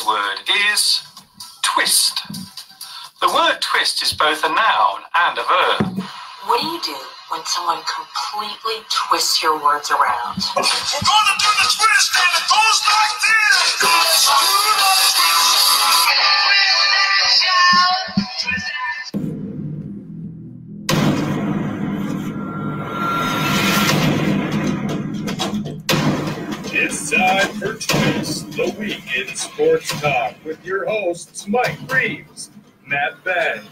word is twist. The word twist is both a noun and a verb. What do you do when someone completely twists your words around? We're gonna do the twist and it goes like this. It's time for Twist, the Week in Sports Talk, with your hosts Mike Reeves, Matt Benz,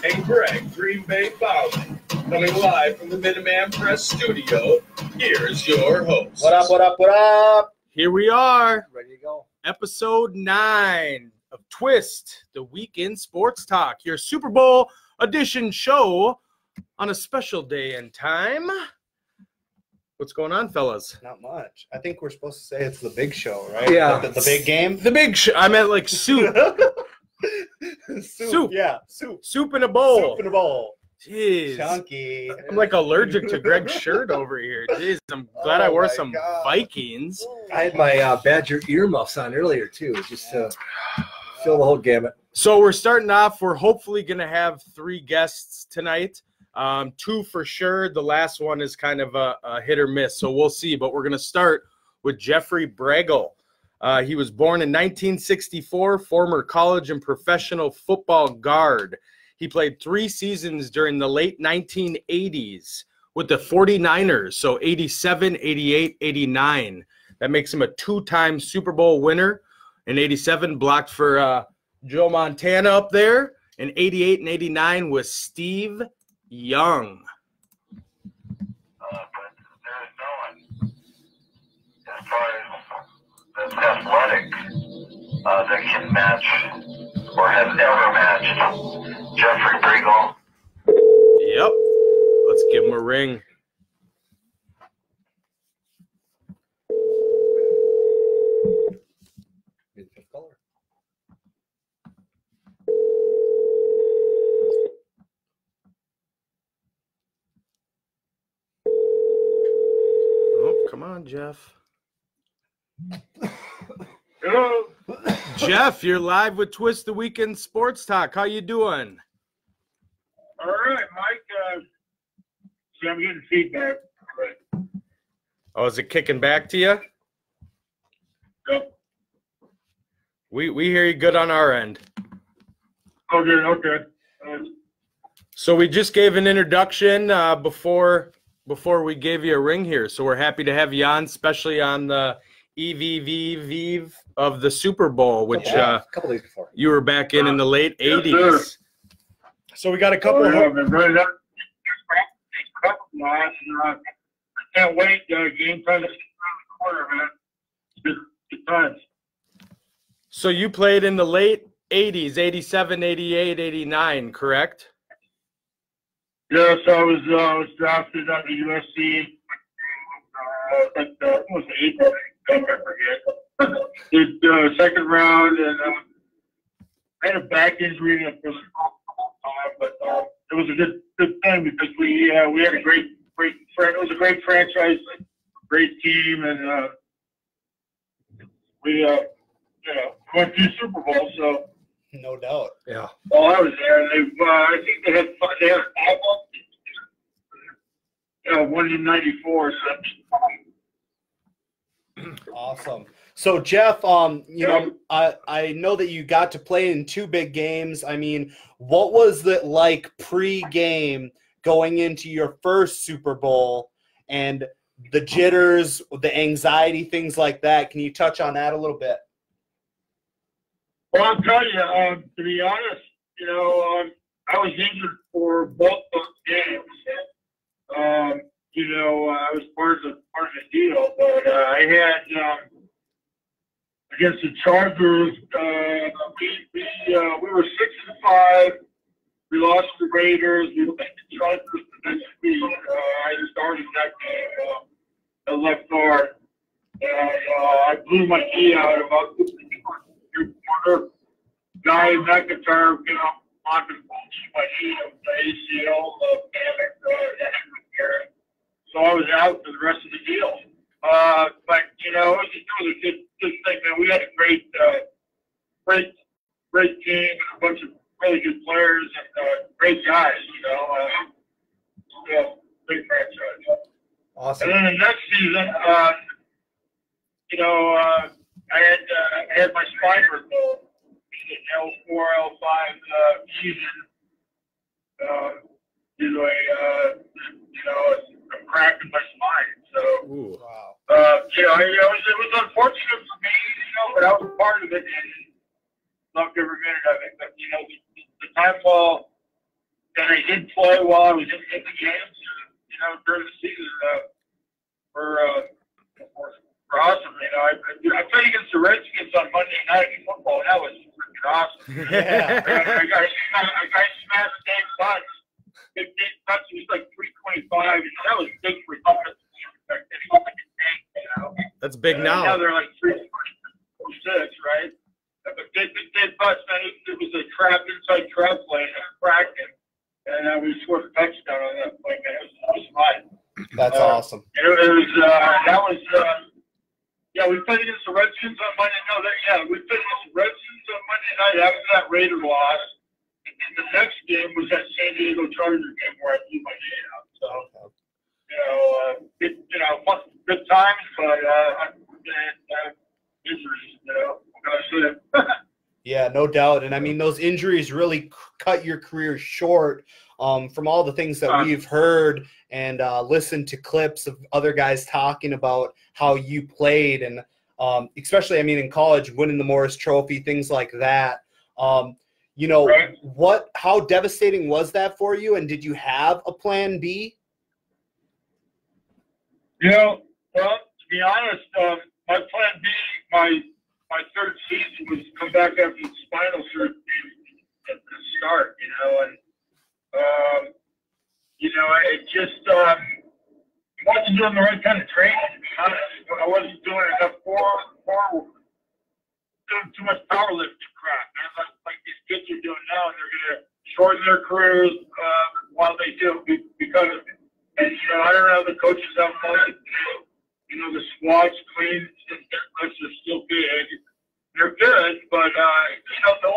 and Greg Green Bay Bowman. Coming live from the Minuteman Press Studio, here's your host. What up, what up, what up? Here we are. Ready to go. Episode 9 of Twist, the Week in Sports Talk, your Super Bowl edition show on a special day and time. What's going on, fellas? Not much. I think we're supposed to say it's the big show, right? Yeah. The big game? The big show. I meant like soup. Soup. Yeah, soup. Soup in a bowl. Soup in a bowl. Jeez. Chunky. I'm like allergic to Greg's shirt over here. Jeez, I'm glad I wore some Vikings. I had my Badger earmuffs on earlier, too, just to fill the whole gamut. So we're starting off. We're hopefully going to have 3 guests tonight. 2 for sure. The last one is kind of a hit or miss, so we'll see. But we're going to start with Jeffrey Bregel. He was born in 1964, former college and professional football guard. He played 3 seasons during the late 1980s with the 49ers, so 87, 88, 89. That makes him a 2-time Super Bowl winner. In 87, blocked for Joe Montana up there. In 88 and 89 was Steve Young. But there's no one as far as that's athletic that can match or has ever matched Jeffrey Bregel. Yep. Let's give him a ring. Oh, come on, Jeff. Hello. Jeff, you're live with Twist the Weekend Sports Talk. How you doing? All right, Mike. See, I'm getting feedback. Right. Oh, is it kicking back to you? Yep. We hear you good on our end. Okay. So we just gave an introduction before we gave you a ring here. So we're happy to have you on, especially on the EVV of the Super Bowl, which a couple days before you were back in the late 80s. Yes, So we got a couple I've been running up. I can't wait. Game time is around the corner, man. Good times. So you played in the late 80s, 87, 88, 89, correct? Yes, I was drafted out of USC. What was it, 8th? I forget. Did second round, and I had a back injury for a long time, but it was a good thing because we had a great friend. It was a great franchise, great team, and we went to Super Bowl. So No doubt. Yeah. while I was there, I think they had 5 one in '94. So. Awesome. So, Jeff, I know that you got to play in 2 big games. I mean, what was it like pre-game going into your first Super Bowl and the jitters, the anxiety, things like that? Can you touch on that a little bit? Well, I'll tell you, to be honest, I was injured for both those games. I was part of the deal, but I had against the Chargers. We were 6-5. We lost the Raiders. We beat the Chargers the next week. I started that game at left guard. I blew my knee out about the quarter. Guy McIntyre, on my knee of the ACL panic. So I was out for the rest of the deal. But it was a good thing, man. We had a great great team and a bunch of really good players and great guys. So big franchise. Awesome. And then the next season, I had my spine removed. L4, L5 season. A crack in my spine. So, Wow. it was unfortunate for me, but I was part of it and loved every minute of it. But, the time while that I did play while I was in the games, during the season, for awesome. I played against the Redskins on Monday Night Football, and that was freaking awesome. Yeah. I smashed Dave Butts. 15 touches, he was like 325. That was big for him. That's big Now now. they're like 346, right? But Dave Butts, man, it was a inside trap play, and I cracked him. And we scored a touchdown on that play, man. It was fun. That's awesome. It was, we played against the Redskins on Monday. We played against the Redskins on Monday night after that Raider loss. And the next game was that San Diego Chargers game where I blew my knee out. So, good times, but injuries, Yeah, no doubt. And I mean, those injuries really cut your career short. From all the things that we've heard and listened to clips of other guys talking about how you played, and especially, I mean, in college, winning the Morris Trophy, things like that. Right. How devastating was that for you? And did you have a plan B? Well, to be honest, my plan B, my third season was to come back after the spinal surgery and start, and it just wasn't doing the right kind of training. To be honest, I wasn't doing enough doing too much powerlifting crap. Man, like these kids are doing now, and they're going to shorten their careers while they do because of it. And I don't know, the coaches have money. The squats, cleans, and deadlifts are still big. They're good, but the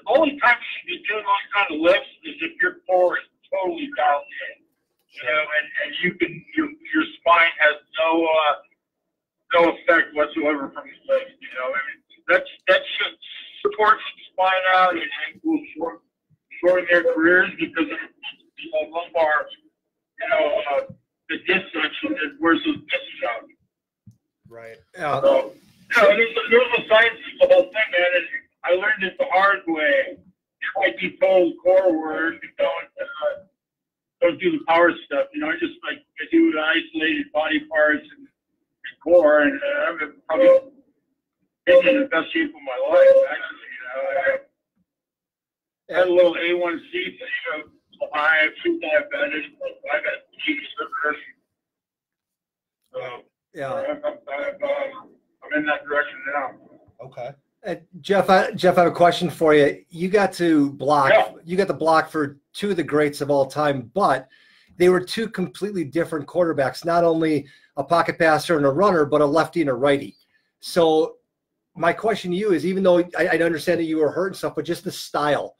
only time you should be doing those kind of lifts is if your core is totally dialed in, and your spine has no effect whatsoever from the legs. That should support the spine out and will shorten their careers because of lumbar, the disc section that wears those discs out. Right. Yeah. So, there's a science to the whole thing, man, and I learned it the hard way. I depose core work and don't do the power stuff. I just I do the isolated body parts and core, and I'm probably in the best shape of my life, actually. I had a little A1C thing, high, pre-diabetic, I got sugar. So, Yeah. I'm in that direction now. Okay. Jeff, I have a question for you. You got to block. Yeah. You got the block for two of the greats of all time, but they were two completely different quarterbacks. Not only a pocket passer and a runner, but a lefty and a righty. So my question to you is, even though I understand that you were hurt and stuff, but just the style.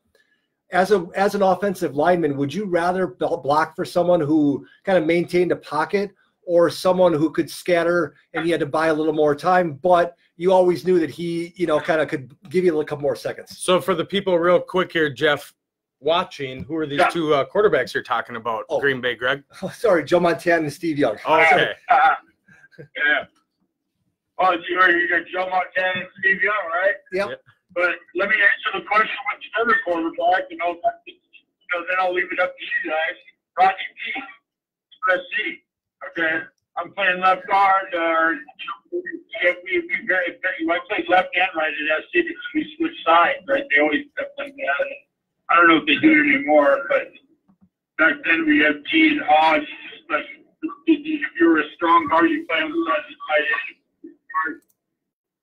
As an offensive lineman, would you rather block for someone who kind of maintained a pocket, or someone who could scatter and you had to buy a little more time, but you always knew that he, kind of could give you a couple more seconds? So for the people real quick here, Jeff, watching, who are these two quarterbacks you're talking about? Oh. Green Bay, Greg? Oh, sorry, Joe Montana and Steve Young. Okay. Yeah. Oh, you got Joe Montana and Steve Young, right? Yep. But let me answer the question with the other quarterback, then I'll leave it up to you guys. Rodney P. Let's see. Okay. I'm playing left guard, I play left and right at SC because we switch sides, right? They always kept playing that. I don't know if they do it anymore, but back then we had T and Hodge. Like, if you're a strong guard, you play on the side of the side.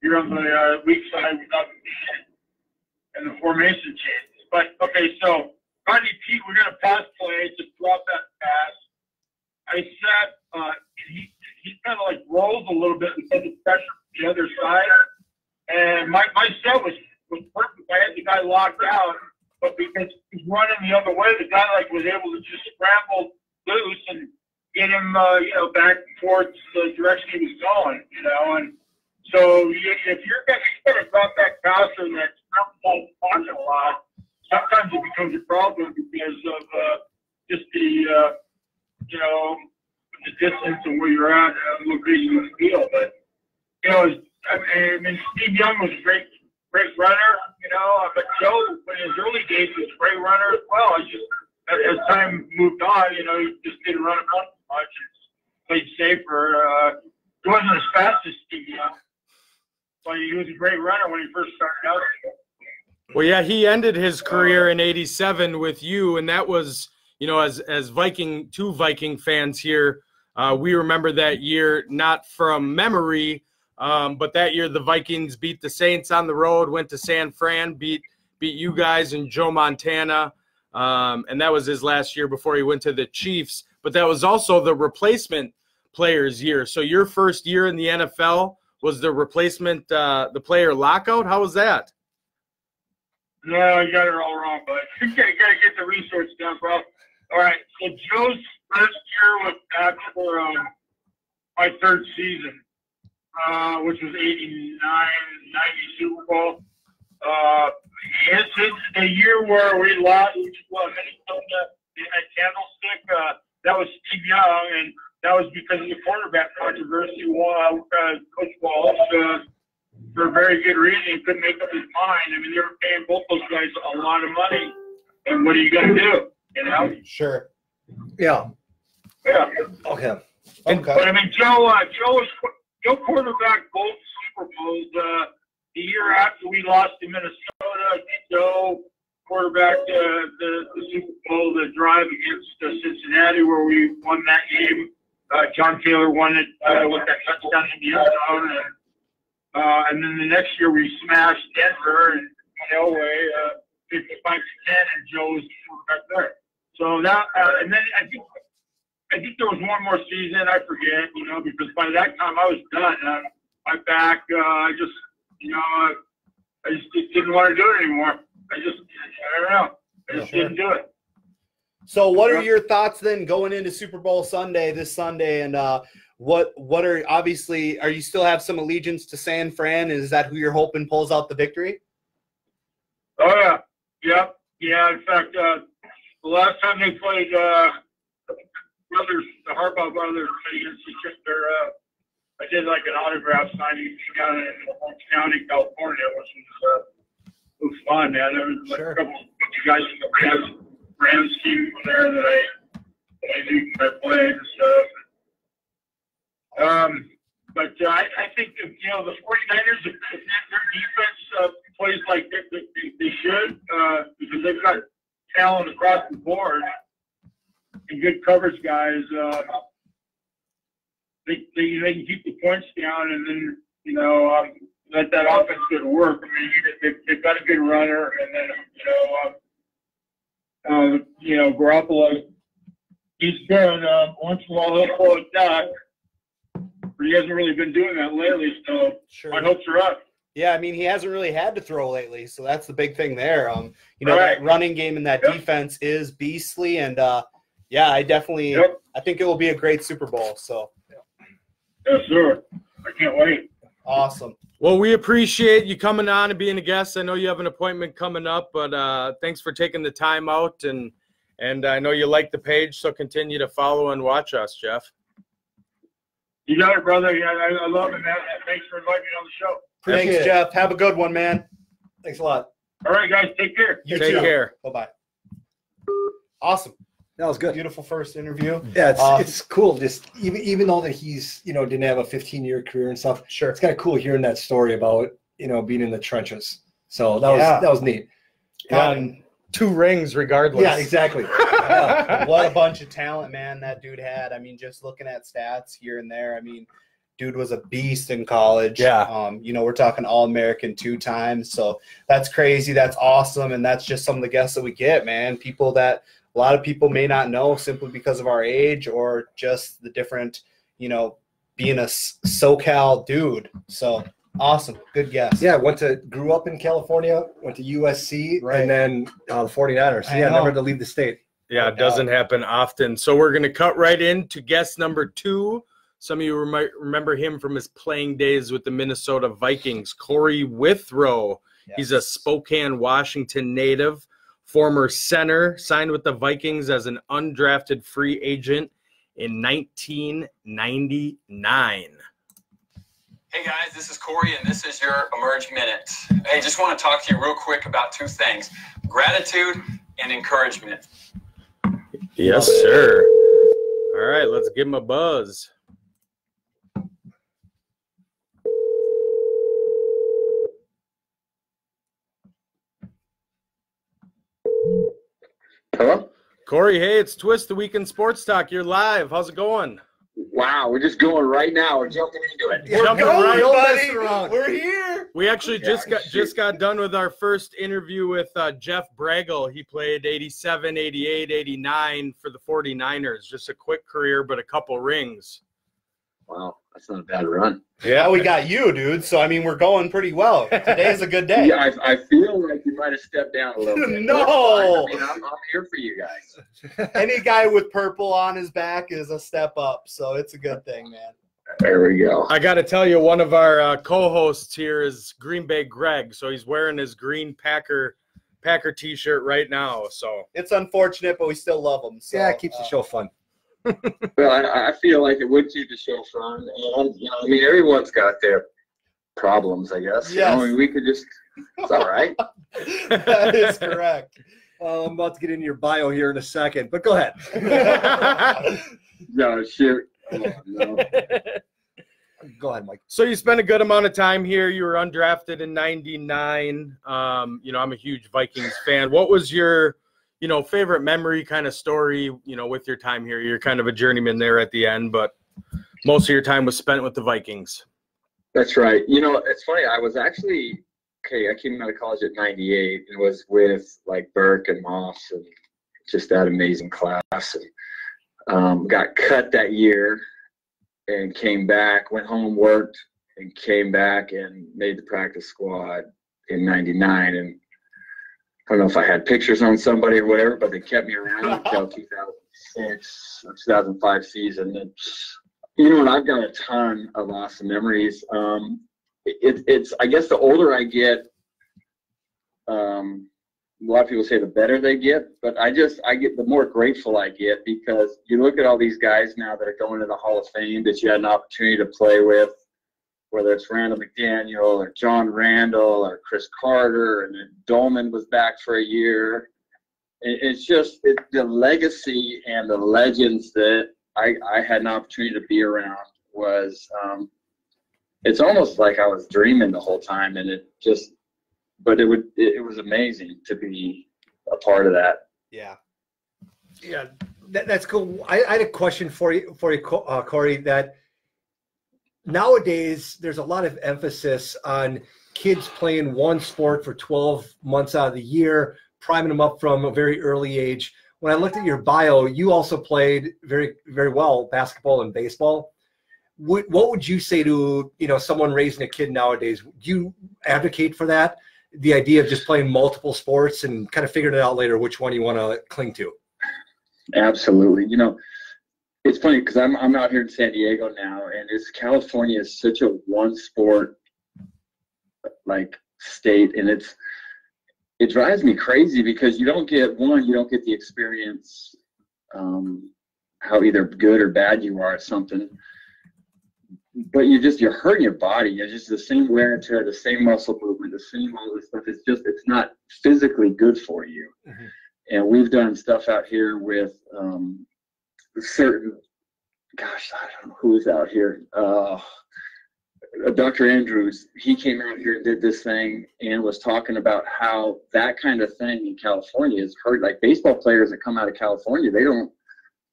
You're on the weak side without the and the formation changes. But, okay, so Rodney P, we're going to pass play, just drop that pass. I set, he kind of like rolls a little bit because of pressure from the other side. my set was perfect. I had the guy locked out, but because he's running the other way, the guy was able to just scramble loose and get him, back towards the direction he was going, and so if you're going to drop back passer and that's not punching a lot, sometimes it becomes a problem because of just the distance and where you're at and location of the field. But Steve Young was a great runner, but Joe, in his early days, was a great runner as well. As time moved on, he just didn't run about much and played safer. He wasn't as fast as Steve Young, but he was a great runner when he first started out. Well, yeah, he ended his career in '87 with you, and that was, as two Viking fans here, we remember that year not from memory, but that year the Vikings beat the Saints on the road, went to San Fran, beat you guys and Joe Montana, and that was his last year before he went to the Chiefs. But that was also the replacement players' year. So your first year in the NFL was the replacement, the player lockout. How was that? No, you got it all wrong, bud. You got to get the research down, bro. All right, so Joe's first year was after my third season, which was '89, '90 Super Bowl. It's the year where we lost, Minnesota at Candlestick. That was Steve Young, and that was because of the quarterback controversy. Coach Walsh, for a very good reason, he couldn't make up his mind. I mean, they were paying both those guys a lot of money, and what are you going to do? Sure. Yeah. Yeah. Okay. But I mean, Joe quarterback both Super Bowls. The year after we lost to Minnesota, Joe quarterback the Super Bowl, the drive against Cincinnati, where we won that game. John Taylor won it with that touchdown in the end zone, and then the next year we smashed Denver and Elway 55-10, and Joe was the quarterback there. So that, and then I think there was one more season. I forget, because by that time I was done. My back, I just didn't want to do it anymore. I don't know. I just didn't do it. So what are your thoughts then going into Super Bowl Sunday, this Sunday, and what are, obviously, are you still have some allegiance to San Fran? Is that who you're hoping pulls out the victory? Oh, yeah. Yep. Yeah, in fact, the last time they played, the Harbaugh brothers played against each other, I did like an autograph signing down in Orange County, California, which was fun, man. There was like a couple of guys from the Rams team there that I knew I played and stuff. But I think the 49ers, if their defense plays like they should, because they've got talent across the board and good coverage guys, they can keep the points down and then let that offense go to work. I mean, they've got a good runner, and then Garoppolo, he's good. Once in a while he'll pull it back, but he hasn't really been doing that lately. So my hopes are up. Yeah, I mean, he hasn't really had to throw lately, so that's the big thing there. That running game and that defense is beastly, and yeah, I definitely, I think it will be a great Super Bowl. So, yes, sir. I can't wait. Awesome. Well, we appreciate you coming on and being a guest. I know you have an appointment coming up, but thanks for taking the time out, and I know you like the page, so continue to follow and watch us, Jeff. You got it, brother. Yeah, I love it, man. Thanks for inviting me on the show. Thanks, Jeff. Have a good one, man. Thanks a lot. All right, guys. Take care. You Take too. care. Bye-bye. Awesome. That was good. Beautiful first interview. Yeah, it's cool. Just even though that he's didn't have a 15-year career and stuff. Sure. It's kind of cool hearing that story about being in the trenches. So that was neat. And 2 rings regardless. Yeah, exactly. What a bunch of talent, man, that dude had. I mean, just looking at stats here and there, I mean, dude was a beast in college. Yeah. We're talking All-American 2 times. So that's crazy. That's awesome. And that's just some of the guests that we get, man. People that a lot of people may not know simply because of our age or just the different, being a SoCal dude. So Awesome. Good guess. Yeah, grew up in California, went to USC, Right. and then the 49ers. I Yeah, know. never had to leave the state. Yeah, it doesn't happen often. So we're going to cut right into guest number 2. Some of you might remember him from his playing days with the Minnesota Vikings, Corey Withrow. Yes. He's a Spokane, Washington native, former center, signed with the Vikings as an undrafted free agent in 1999. Hey guys, this is Corey, and this is your Emerge Minute. Hey, just want to talk to you real quick about 2 things: gratitude and encouragement. Yes, sir. All right, let's give him a buzz. Hello? Corey, hey, it's Twist, the Weekend Sports Talk. You're live. How's it going? Wow, we're just going right now. We're jumping into it. We're jumping right, buddy. around. We're here. We actually just got done with our first interview with Jeff Bragel. He played 87, 88, 89 for the 49ers. Just a quick career, but a couple rings. Wow, that's not a bad run. Yeah, we got you, dude. So, I mean, we're going pretty well. Today is a good day. Yeah, I feel like you might have stepped down a little bit. No. I mean, I'm here for you guys. Any guy with purple on his back is a step up. So it's a good thing, man. There we go. I got to tell you, one of our co-hosts here is Green Bay Greg. So he's wearing his green Packer T-shirt right now. So It's unfortunate, but we still love him. So, Yeah, it keeps the show fun. Well, I feel like it would keep the show fun. And, I mean, everyone's got their problems, I guess. Yes. I mean, we could just, it's all right. That is correct. I'm about to get into your bio here in a second, but go ahead. No, shoot. Oh, no. Go ahead, Mike. So you spent a good amount of time here. You were undrafted in 99. I'm a huge Vikings fan. What was your, favorite memory kind of story, with your time here? You're kind of a journeyman there at the end, but most of your time was spent with the Vikings. That's right. It's funny. I was actually, I came out of college at 98 and was with like Burke and Moss and just that amazing class. And got cut that year and came back, went home, worked, and came back and made the practice squad in 99. And I don't know if I had pictures on somebody or whatever, but they kept me around until 2006 or 2005 season. And I've got a ton of awesome memories. It's I guess the older I get, a lot of people say the better they get, but I get the more grateful I get, because you look at all these guys now that are going to the Hall of Fame that you had an opportunity to play with, whether it's Randall McDaniel or John Randall or Chris Carter, and then Dolman was back for a year. It's just the legacy and the legends that I had an opportunity to be around was, it's almost like I was dreaming the whole time, and it was amazing to be a part of that. Yeah. Yeah, that's cool. I had a question for you, Corey, that nowadays there's a lot of emphasis on kids playing one sport for 12 months out of the year, priming them up from a very early age. When I looked at your bio, you also played very, very well basketball and baseball. What would you say to someone raising a kid nowadays? Do you advocate for that? The idea of just playing multiple sports and kind of figuring it out later which one you want to cling to? Absolutely. It's funny because I'm out here in San Diego now, and California is such a one sport state, and it drives me crazy because you don't get the experience, how either good or bad you are at something, but you're hurting your body. It's just the same wear and tear, the same muscle movement, the same all this stuff. It's not physically good for you. Mm-hmm. And we've done stuff out here with certain, gosh, I don't know who's out here. Dr. Andrews, he came out here and did this thing and was talking about how that kind of thing in California is hurt. Like baseball players that come out of California, they don't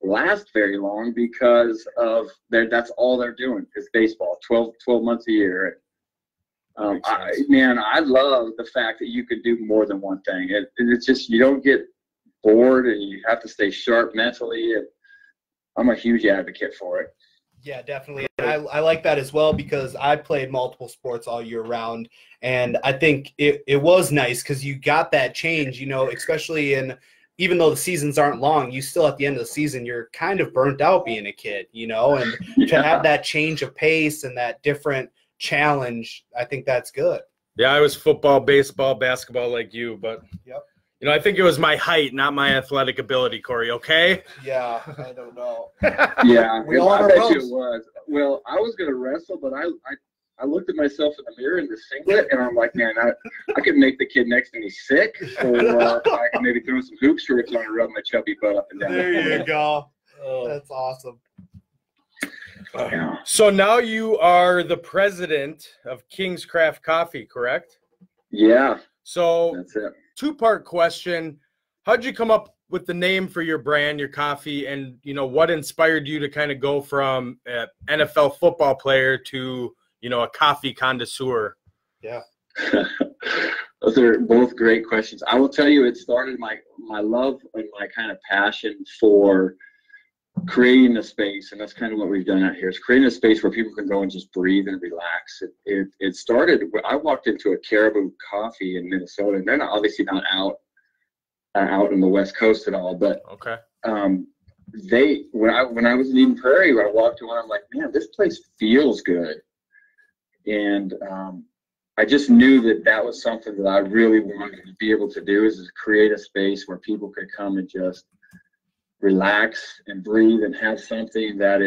last very long because of that's all they're doing is baseball 12 months a year. I love the fact that you could do more than one thing. It's just, you don't get bored and you have to stay sharp mentally. And I'm a huge advocate for it. Yeah, definitely. And I like that as well because I played multiple sports all year round. And I think it was nice because you got that change, you know, especially even though the seasons aren't long, you still at the end of the season, you're kind of burnt out being a kid, you know, and to have that change of pace and that different challenge, I think that's good. Yeah, I was football, baseball, basketball like you, but you know, I think it was my height, not my athletic ability, Corey, okay? Yeah, I don't know. Yeah, We all I have bet our you pros. it was. Well, I was going to wrestle, but I looked at myself in the mirror in the singlet, and I'm like, man, I could make the kid next to me sick, or I could maybe throw some hoop shorts on and rub my chubby butt up and down. There you go. That's awesome. Yeah. So now you are the president of King's Craft Coffee, correct? Yeah, So that's it. two-part question. How'd you come up with the name for your brand, your coffee, and, you know, what inspired you to kind of go from an NFL football player to, you know, a coffee connoisseur? Yeah. Those are both great questions. I will tell you, it started my love and my kind of passion for creating a space, and that's kind of what we've done out here, is creating a space where people can go and just breathe and relax. It started, I walked into a Caribou Coffee in Minnesota, and they're not, obviously not out on the West Coast at all, but Okay. when I was in Eden Prairie, I walked to one, I'm like, man, this place feels good. And I just knew that was something that I really wanted to be able to do, is create a space where people could come and just relax and breathe and have something that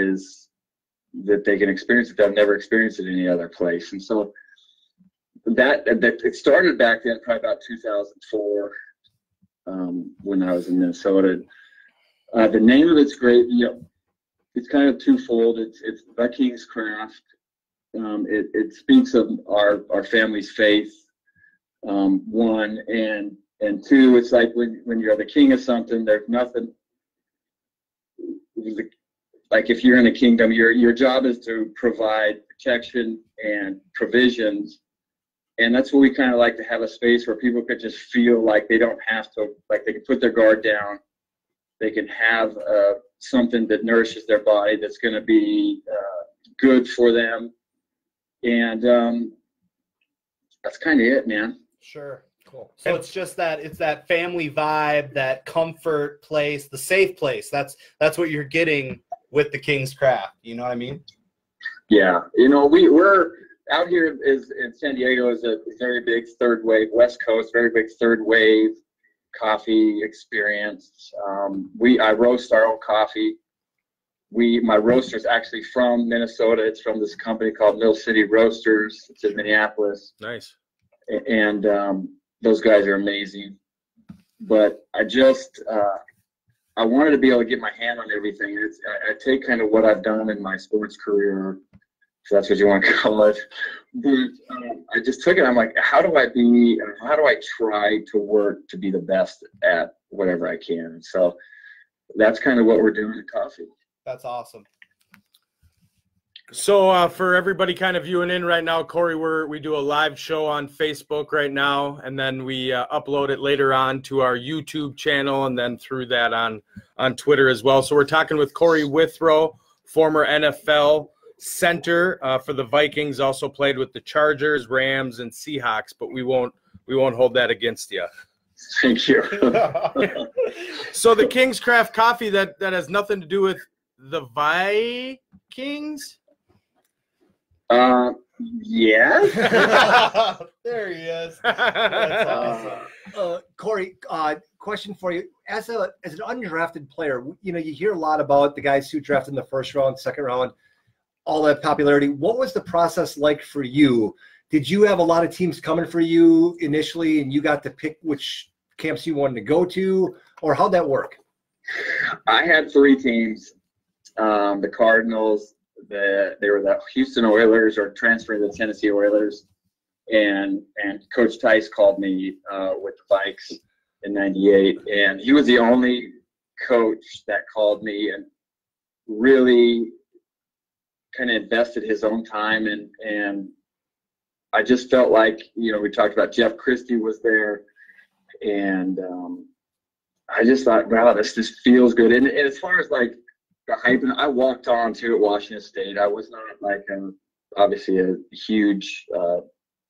they can experience that they've never experienced at any other place. And so that it started back then, probably about 2004, when I was in Minnesota. The name of it's great. You know, it's kind of twofold. It's the King's Craft. It speaks of our family's faith. One, and two, it's like when you're the king of something, there's nothing. Like if you're in a kingdom, your job is to provide protection and provisions, and that's what we kind of like to have, a space where people could just feel like they don't have to, like they can put their guard down, they can have something that nourishes their body, that's going to be good for them, and that's kind of it, man. Sure. Cool. So it's just that family vibe, that comfort place, the safe place. That's what you're getting with the King's Craft. You know what I mean? Yeah. You know, we're out here in San Diego is a very big third wave, West Coast, very big third wave coffee experience. I roast our own coffee. My roaster's actually from Minnesota. It's from this company called Mill City Roasters. It's in Minneapolis. Nice. And those guys are amazing. But I just I wanted to be able to get my hand on everything. I take kind of what I've done in my sports career, if that's what you want to call it. But I just took it. I'm like, how do I try to work to be the best at whatever I can? And so that's kind of what we're doing at coffee. That's awesome. So for everybody kind of viewing in right now, Corey, we do a live show on Facebook right now, and then we upload it later on to our YouTube channel, and then through that on Twitter as well. So we're talking with Corey Withrow, former NFL center for the Vikings, also played with the Chargers, Rams, and Seahawks, but we won't hold that against you. Thank you. So the King's Craft Coffee, that has nothing to do with the Vikings? Yeah. There he is. That's awesome. Corey, question for you. As an undrafted player, you know, you hear a lot about the guys who drafted in the first round, second round, all that popularity. What was the process like for you? Did you have a lot of teams coming for you initially, and you got to pick which camps you wanted to go to, or how'd that work? I had 3 teams. The Cardinals, they were the Houston Oilers, or transferring to the Tennessee Oilers, and Coach Tice called me with the Vikes in '98, and he was the only coach that called me and really kind of invested his own time, and I just felt like, you know, we talked about Jeff Christie was there, and I just thought, wow, this just feels good. And as far as like the hype, and I walked on to at Washington State. I was not like obviously a huge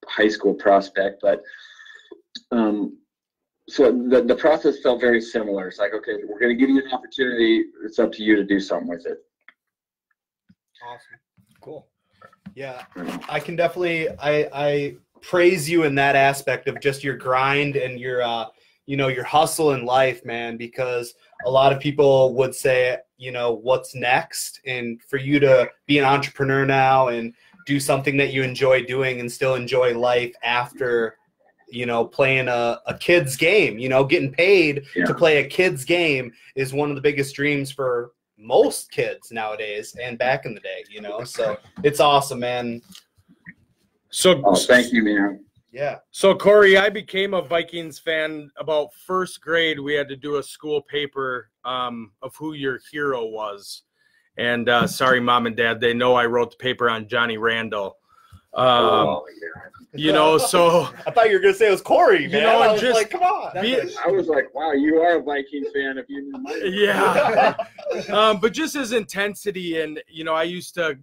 high school prospect, but so the process felt very similar. It's like, okay, we're going to give you an opportunity. It's up to you to do something with it. Awesome. Cool. Yeah, I can definitely I praise you in that aspect of just your grind and your your hustle in life, man, because a lot of people would say, what's next? And for you to be an entrepreneur now and do something that you enjoy doing and still enjoy life after, playing a kid's game, getting paid to play a kid's game is one of the biggest dreams for most kids nowadays and back in the day, so it's awesome, man. So thank you, man. Yeah. So Corey, I became a Vikings fan about first grade. We had to do a school paper of who your hero was. And sorry, Mom and Dad, they know I wrote the paper on Johnny Randall. So I thought you were gonna say it was Corey, man. I was like, come on. I was like, wow, you are a Vikings fan if you knew my yeah. But just as intensity, and I used to,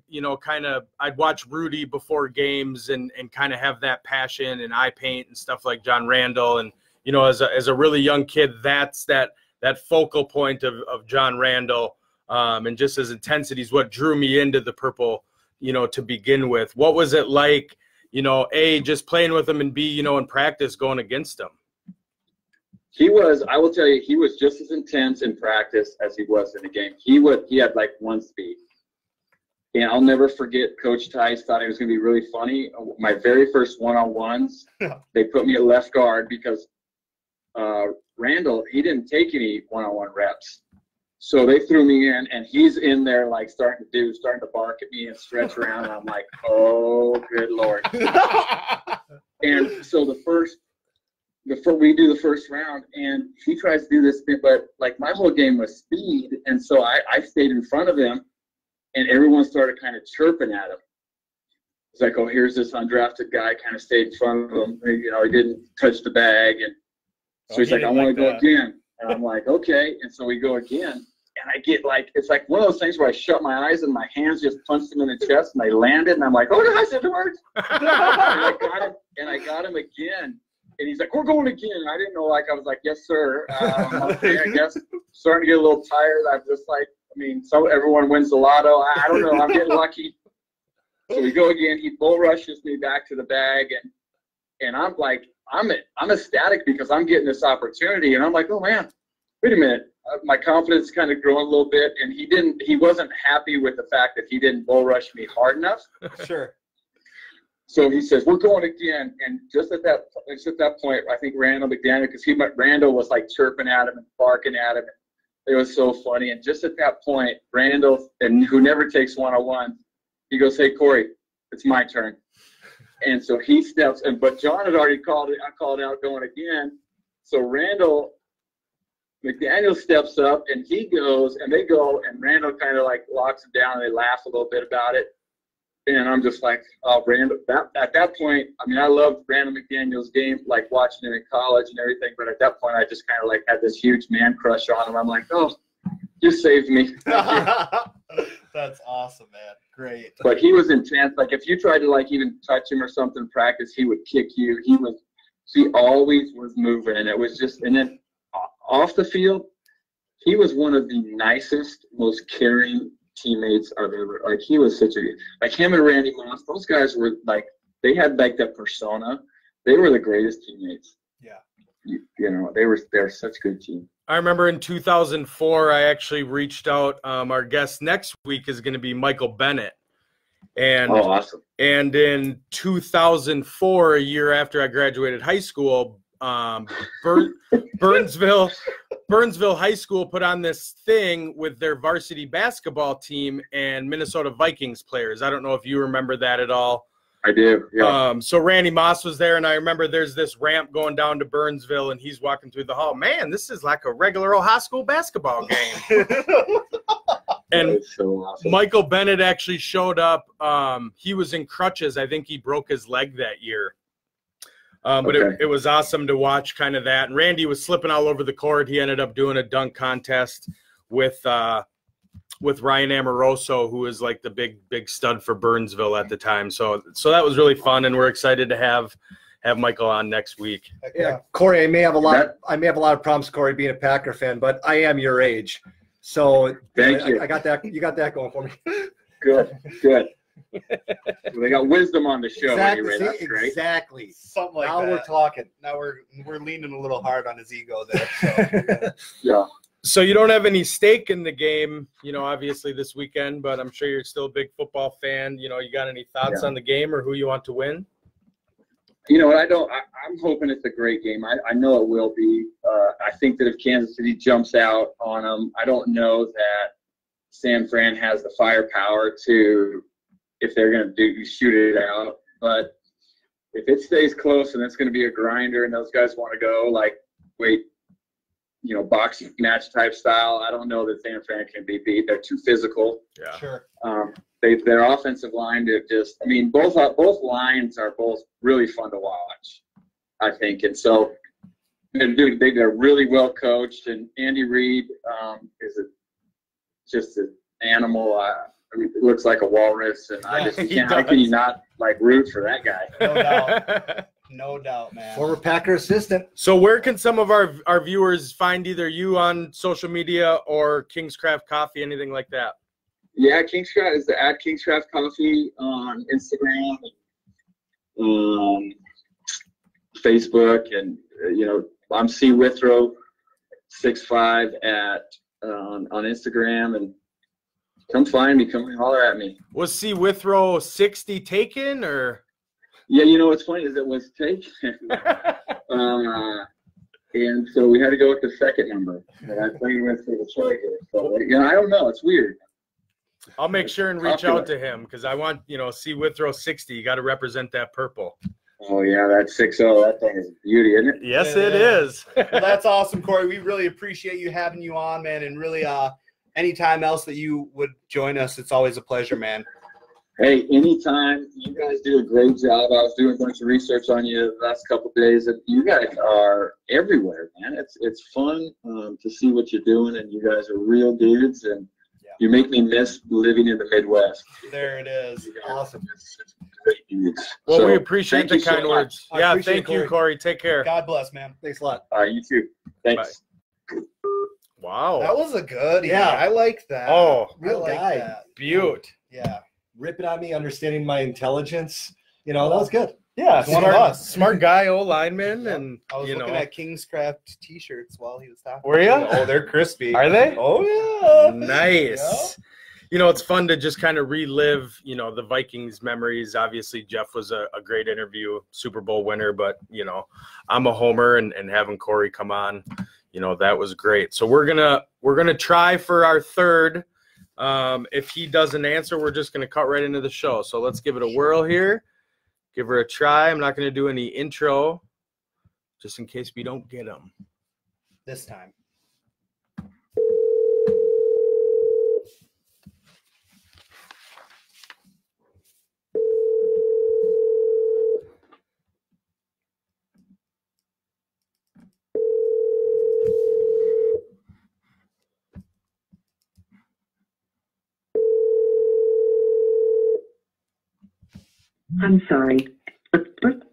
I'd watch Rudy before games and kind of have that passion and eye paint and stuff like John Randall, and as a really young kid, that's that focal point of John Randall, and just as intensity is what drew me into the purple. To begin with, what was it like, A, just playing with him, and B, in practice going against him? I will tell you, he was just as intense in practice as he was in the game. He had like one speed. And I'll never forget, Coach Tice thought it was going to be really funny. My very first one-on-ones, they put me at left guard because Randall, he didn't take any one-on-one reps. So they threw me in, and he's in there like starting to bark at me and stretch around, and I'm like, oh, good Lord. And so we do the first round, and he tries to do this thing, but like my whole game was speed, and so I stayed in front of him, and everyone started kind of chirping at him. It's like, oh, here's this undrafted guy, kind of stayed in front of him. He didn't touch the bag, and so he's like, I want to go again. And I'm like, okay. And so we go again. And I get like, it's like one of those things where I shut my eyes and my hands just punched him in the chest and I landed. And I'm like, oh, guys, it worked. And I got him again. And he's like, we're going again. I didn't know, I was like, yes, sir. Okay, I guess starting to get a little tired. I'm just like, everyone wins the lotto. I don't know. I'm getting lucky. So we go again. He bull rushes me back to the bag. And I'm like, I'm ecstatic because I'm getting this opportunity. And I'm like, oh, man, wait a minute. My confidence is kind of growing a little bit. And he wasn't happy with the fact that he didn't bull rush me hard enough. Sure. So he says, we're going again. And just at that point, I think Randall McDaniel, because Randall was like chirping at him and barking at him. It was so funny. And just at that point, Randall, and who never takes one-on-one, he goes, hey, Corey, it's my turn. And so he steps in, but John had already called it. I called out going again. So Randall McDaniel steps up and he goes, and they go, and Randall kind of like locks him down, and they laugh a little bit about it. And I'm just like, oh, Randall. At that point, I loved Randall McDaniel's game, like watching him in college and everything. But at that point, I just kind of like had this huge man crush on him. I'm like, oh, you saved me. That's awesome, man. Great. But he was intense. Like if you tried to like even touch him or something in practice, he would kick you. He always was moving, and it was just. And then off the field, he was one of the nicest, most caring teammates I've ever. Like he was such him and Randy Moss. Those guys were like they had like that persona. They were the greatest teammates. Yeah. They're such a good team. I remember in 2004, I actually reached out. Our guest next week is going to be Michael Bennett. And, oh, awesome. And in 2004, a year after I graduated high school, Burnsville High School put on this thing with their varsity basketball team and Minnesota Vikings players. I don't know if you remember that at all. I do, yeah. So Randy Moss was there, and I remember there's this ramp going down to Burnsville, and he's walking through the hall. Man, this is like a regular old high school basketball game. And so awesome. Michael Bennett actually showed up. He was in crutches. I think he broke his leg that year. But it was awesome to watch kind of that. And Randy was slipping all over the court. He ended up doing a dunk contest with with Ryan Amoroso, who was like the big stud for Burnsville at the time. So that was really fun, and we're excited to have Michael on next week. Yeah, Corey, I may have a lot of problems, Corey, being a Packer fan, but I am your age. So Thank you. I got that. You got that going for me. Good. Well, they got wisdom on the show anyway. That's great. Exactly. Something like now that. we're talking. Now we're leaning a little hard on his ego there. So. Yeah. So you don't have any stake in the game, obviously this weekend, but I'm sure you're still a big football fan. You got any thoughts on the game or who you want to win? I'm hoping it's a great game. I know it will be. I think that if Kansas City jumps out on them, I don't know that San Fran has the firepower to, if they're going to shoot it out. But if it stays close and it's going to be a grinder and those guys want to go boxing match type style, I don't know that San Fran can be beat. They're too physical. Yeah. Sure. Their offensive line both lines are both really fun to watch, I think. And so they're really well coached, and Andy Reid is just an animal. It looks like a walrus, and how can you not root for that guy? No doubt. No doubt, man. Former Packer assistant. So where can some of our viewers find either you on social media or King's Craft Coffee, anything like that? Yeah, King's Craft is at King's Craft Coffee on Instagram, Facebook, and I'm C Withrow 65 on Instagram, and come find me, come holler at me. Was C Withrow 60 taken or? Yeah, what's funny is it was taken, and so we had to go with the second number that I played with for the Chargers. So I don't know, it's weird. I'll make sure and reach out to him because I want, C Withrow 60. You got to represent that purple. Oh, yeah, that 6-0. That thing is a beauty, isn't it? Yes, it is. Well, that's awesome, Corey. We really appreciate you having you on, man. And really, anytime else that you would join us, it's always a pleasure, man. Hey, anytime. You guys do a great job. I was doing a bunch of research on you the last couple of days, and you guys are everywhere, man. It's fun to see what you're doing, and you guys are real dudes, and you make me miss living in the Midwest. There it is. Awesome. Well, we appreciate the kind words. Yeah, thank you, Corey. Take care. God bless, man. Thanks a lot. All right, you too. Thanks. Bye. Wow. That was a good. Yeah, I like that. Oh, real guy. That. Beaut. Yeah. Ripping on me, understanding my intelligence. That was good. Yeah, one of us. Smart guy, old lineman, and I was looking at King's Craft T-shirts while he was talking. Were you? Oh, they're crispy. Are they? Oh yeah. Nice. Yeah. It's fun to just kind of relive, the Vikings memories. Obviously, Jeff was a great interview, Super Bowl winner, but I'm a homer, and having Corey come on, that was great. So we're gonna try for our third. If he doesn't answer, we're just gonna cut right into the show. So let's give it a whirl here. Give her a try. I'm not going to do any intro just in case we don't get them. This time. I'm sorry.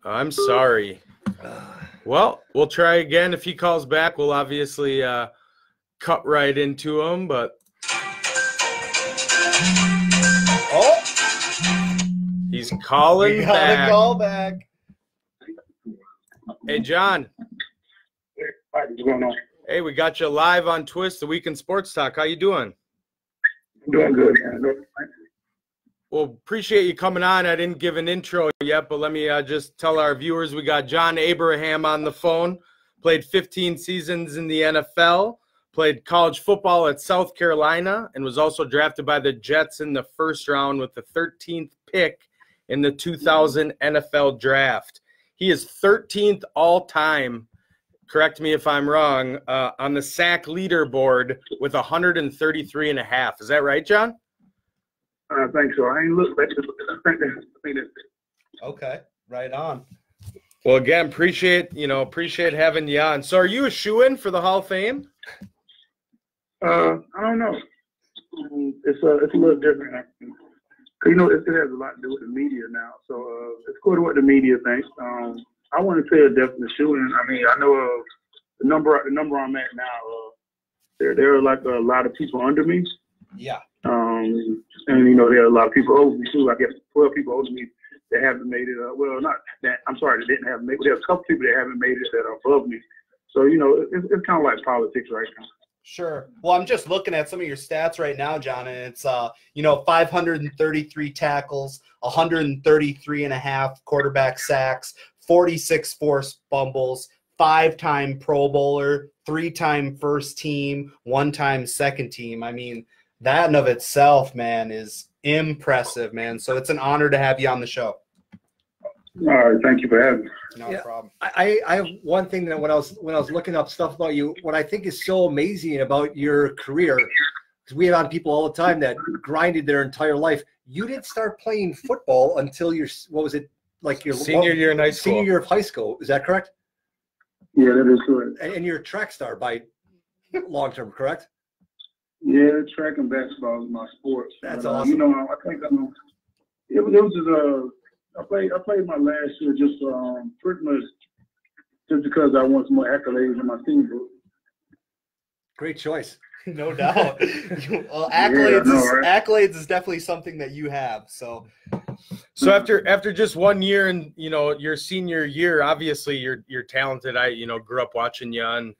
I'm sorry. Well, we'll try again. If he calls back, we'll obviously cut right into him. But he's calling we back. Call back. Hey, John. What's going on? Hey, we got you live on Twist, the Weekend Sports Talk. How you doing? I'm doing good, man. Well, appreciate you coming on. I didn't give an intro yet, but let me just tell our viewers we got John Abraham on the phone. Played 15 seasons in the NFL, played college football at South Carolina, and was also drafted by the Jets in the first round with the 13th pick in the 2000 NFL Draft. He is 13th all-time, correct me if I'm wrong, on the sack leaderboard with 133.5. Is that right, John? I think so. I ain't looked back. I think that's Okay, right on. Well, again, appreciate having you on. So, are you a shoo-in for the Hall of Fame? I don't know. It's a little different. You know, it has a lot to do with the media now. So it's cool to what the media thinks. I want to say a definite shooting. I mean, I know the number I'm at now. There are like a lot of people under me. Yeah. And you know, there are a lot of people over me too. I guess 12 people over me that haven't made it. Well, not that. I'm sorry, they didn't have made it. There's a couple people that haven't made it that are above me. So you know, it's kind of like politics right now. Sure. Well, I'm just looking at some of your stats right now, John, and it's 533 tackles, 133.5 quarterback sacks, 46 forced fumbles, 5-time Pro Bowler, 3-time first team, 1-time second team. I mean, that in of itself, man, is impressive, man. So it's an honor to have you on the show. All right, thank you for having me. No problem. I have one thing that when I was looking up stuff about you, what I think is so amazing about your career, because we have on people all the time that grinded their entire life. You didn't start playing football until your your Senior year in high school. Senior year of high school, is that correct? Yeah, that is correct. And you're a track star by long term, correct? Yeah, track and basketball is my sport. That's but, awesome. You know, I think it was just I played my last year just pretty much just because I want some more accolades in my team book. Great choice. No doubt. Well, accolades is definitely something that you have. So after just 1 year and your senior year, obviously you're talented. I grew up watching you and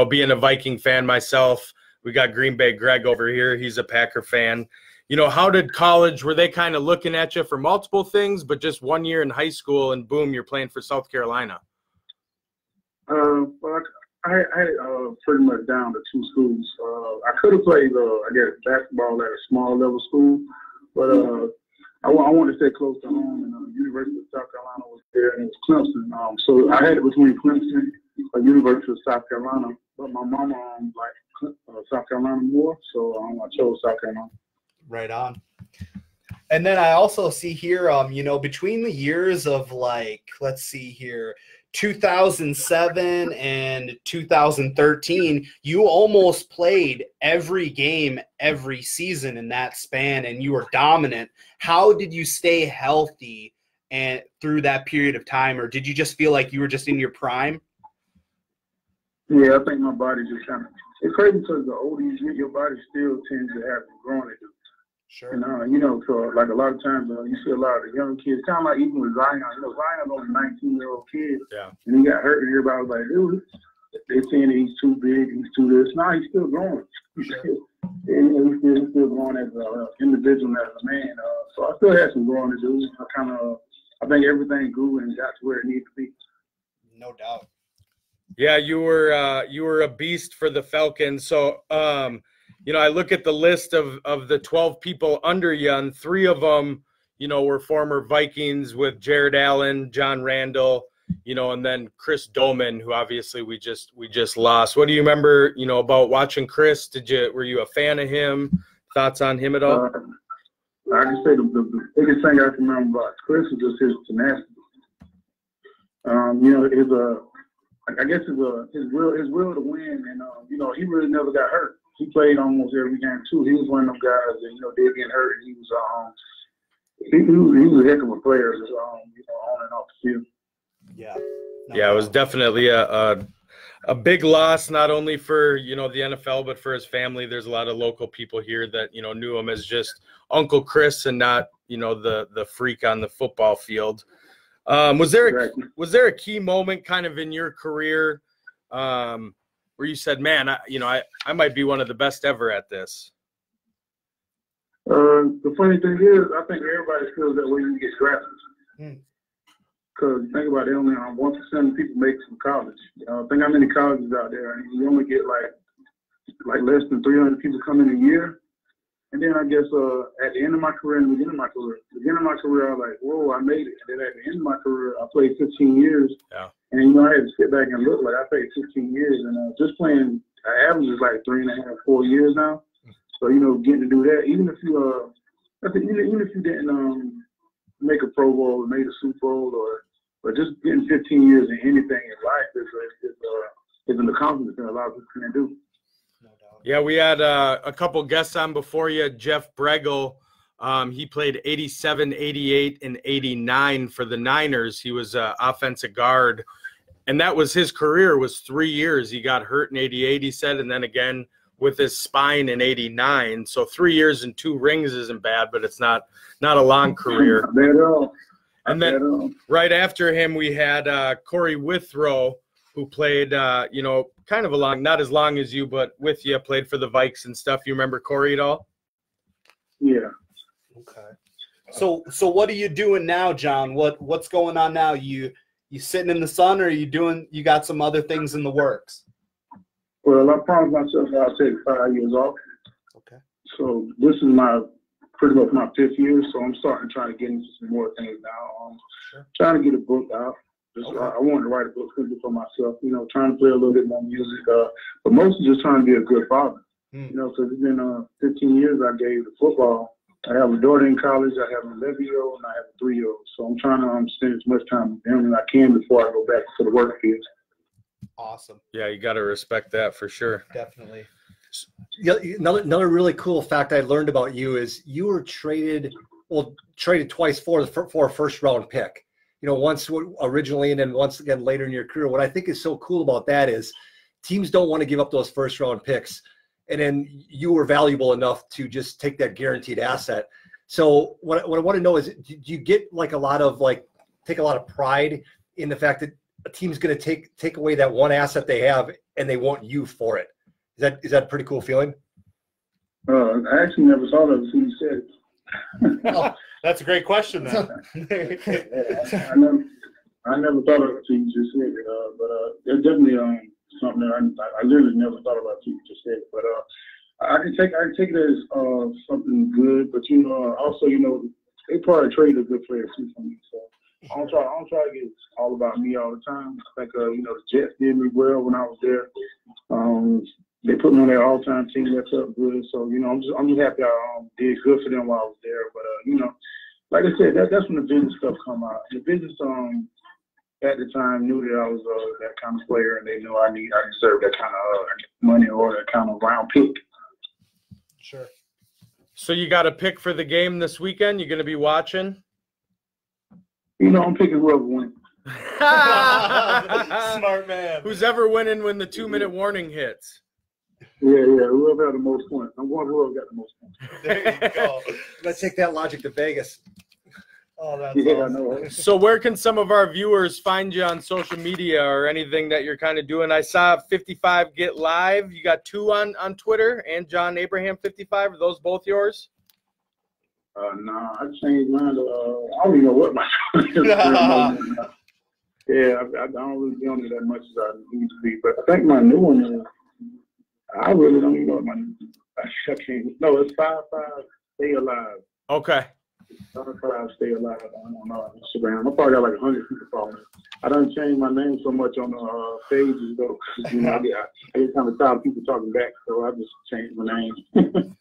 being a Viking fan myself. We got Green Bay Greg over here. He's a Packer fan. How did college, were they kind of looking at you for multiple things, but just 1 year in high school and boom, you're playing for South Carolina? Well, I had pretty much down to 2 schools. I could have played, basketball at a small level school, but I wanted to stay close to home, and University of South Carolina was there, and it was Clemson. So I had it between Clemson or University of South Carolina, but my mama liked South Carolina more, so I chose South Carolina. Right on. And then I also see here, between the years of let's see here, 2007 and 2013, you almost played every game, every season in that span, and you were dominant. How did you stay healthy and through that period of time, or did you just feel like you were just in your prime? Yeah, I think my body just kind of, it's crazy because the older you get, your body still tends to have growing to do. Sure. And, so like a lot of times you see a lot of the young kids, kind of like even with Zion, Zion's only a 19-year-old kid. Yeah. And he got hurt and everybody was like, dude, they're saying that he's too big, he's too this. No, he's still growing. Sure. He's still growing as an individual, as a man. So I still had some growing to do. I think everything grew and got to where it needed to be. No doubt. Yeah, you were a beast for the Falcons. So, I look at the list of the 12 people under you, and 3 of them, were former Vikings with Jared Allen, John Randall, and then Chris Doman, who obviously we just lost. What do you remember, about watching Chris? Were you a fan of him? Thoughts on him at all? I can say the biggest thing I can remember about Chris is just his tenacity. I guess his will to win, and he really never got hurt. He played almost every game too. He was one of them guys that did get hurt. And he was a heck of a player, on and off the field. Yeah. It was definitely a big loss, not only for the NFL, but for his family. There's a lot of local people here that knew him as just Uncle Chris and not the freak on the football field. Was there a key moment kind of in your career where you said, man, I might be one of the best ever at this? The funny thing is, I think everybody feels that way when you get drafted. Because think about it, only 1% of people make it from college. Think how many colleges out there, and you only get like less than 300 people come in a year. And then I guess at the end of my career and the beginning of my career, I was like, whoa, I made it. And then at the end of my career, I played 15 years. Yeah. And, I had to sit back and look like I played 15 years. And just playing, average is like 3.5, 4 years now. So, getting to do that, even if you didn't make a Pro Bowl or made a Super Bowl or just getting 15 years in anything in life is an accomplishment that a lot of people can't do. Yeah, we had a couple guests on before you. Jeff Bregel, he played 87, 88, and 89 for the Niners. He was an offensive guard, and that was his career, was 3 years. He got hurt in 88, he said, and then again with his spine in 89. So 3 years and 2 rings isn't bad, but it's not a long career. Not bad at all. And then right after him, we had Corey Withrow, who played, kind of not as long as you, but with you, played for the Vikes and stuff. You remember Corey at all? Yeah. Okay. So what are you doing now, John? What's going on now? You sitting in the sun, or are you got some other things in the works? Well, I promised myself I'll take 5 years off. Okay. So this is pretty much my 5th year, so I'm starting to try to get into some more things now. Sure. Trying to get a book out. Okay. I wanted to write a book simply for myself, trying to play a little bit more music, but mostly just trying to be a good father. Because it's been 15 years I gave to football. I have a daughter in college, I have an 11-year-old, and I have a 3-year-old. So I'm trying to spend as much time with them as I can before I go back to the work field. Awesome. Yeah, you got to respect that for sure. Definitely. Another really cool fact I learned about you is you were traded twice for a first-round pick. Once originally and then once again later in your career. What I think is so cool about that is teams don't want to give up those first-round picks. And then you were valuable enough to just take that guaranteed asset. So what I want to know is, do you get take a lot of pride in the fact that a team's going to take away that one asset they have and they want you for it? Is that a pretty cool feeling? I actually never thought of it until you said it. Oh, that's a great question, then. I never thought of it until you just said it. But it's definitely something that I literally never thought about until you just said it. But I can take it as something good. But also they probably traded a good player too for me. So I don't try to get all about me all the time. I think the Jets did me well when I was there. They put me on their all-time team. That felt good. So I'm just happy I did good for them while I was there. But like I said, that's when the business stuff come out. The business at the time knew that I was that kind of player, and they knew I deserved that kind of money or that kind of round pick. Sure. So you got a pick for the game this weekend? You're going to be watching? I'm picking whoever wins. Smart man. Who's ever winning when the 2-minute warning hits? Yeah. Whoever had the most points. I'm going whoever got the most points. There you go. Let's take that logic to Vegas. Oh, that's Yeah, awesome. I know. So where can some of our viewers find you on social media or anything that you're kind of doing? I saw 55 Get Live. You got 2 on Twitter, and John Abraham 55. Are those both yours? Nah, I changed mine to, I don't even know what my Yeah, I don't really be on it that much as I need to be. But I think my new one is, I really don't even know what my new I can't. No, it's 55 Stay Alive. Okay. 55 Stay Alive on Instagram. I probably got like 100 people following me. I done changed my name so much on the pages though. I get kind of tired of people talking back, so I just changed my name.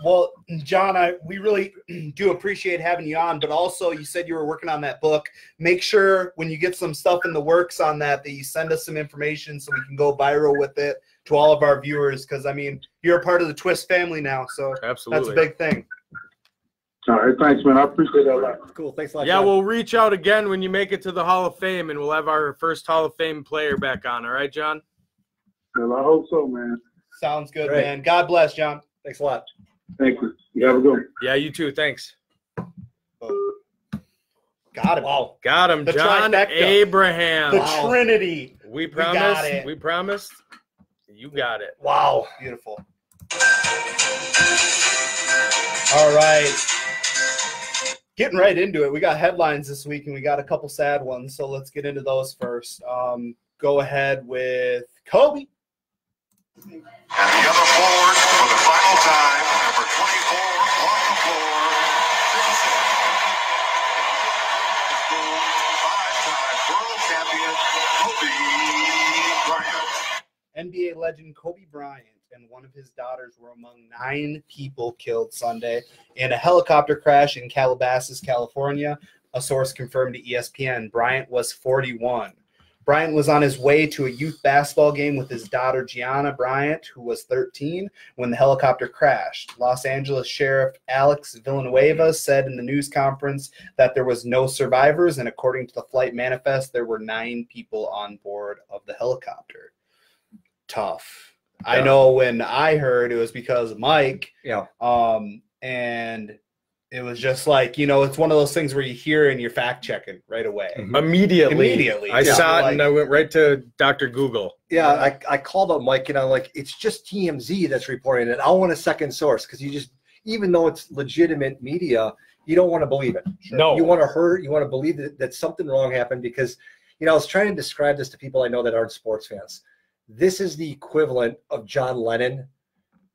Well, John, we really do appreciate having you on, but also you said you were working on that book. Make sure when you get some stuff in the works on that you send us some information so we can go viral with it to all of our viewers, because, I mean, you're a part of the Twist family now, so Absolutely. That's a big thing. All right, thanks, man. I appreciate that a lot. Cool. Thanks a lot. Yeah, John. we'll reach out again when you make it to the Hall of Fame, and we'll have our first Hall of Fame player back on. All right, John? Well, I hope so, man. Sounds good, Great. man. God bless, John. Thanks a lot. Thank you. You have a good one. Yeah, you too. Thanks. Got him. Wow. Got him, The John trifecta. Abraham. The Trinity. We got promised. it. We promised. You got it. Wow. Beautiful. All right. Getting right into it. We got headlines this week, and we got a couple sad ones, so let's get into those first. Go ahead with Kobe. And the other forward for the final time, number 24 on the floor, five-time world champion, Kobe Bryant. NBA legend Kobe Bryant and one of his daughters were among 9 people killed Sunday in a helicopter crash in Calabasas, California. A source confirmed to ESPN. Bryant was 41. Bryant was on his way to a youth basketball game with his daughter Gianna Bryant, who was 13, when the helicopter crashed. Los Angeles Sheriff Alex Villanueva said in the news conference that there was no survivors, and according to the flight manifest, there were 9 people on board of the helicopter. Tough. Yeah. I know when I heard, it was because of Mike. Yeah. And it was just like, it's one of those things where you hear and you're fact checking right away. Immediately. I saw it and I went right to Dr. Google. Yeah, I called up Mike and I'm like, it's just TMZ that's reporting it. I want a second source because even though it's legitimate media, you don't want to believe it. No. You want to believe that something wrong happened because, I was trying to describe this to people I know that aren't sports fans. This is the equivalent of John Lennon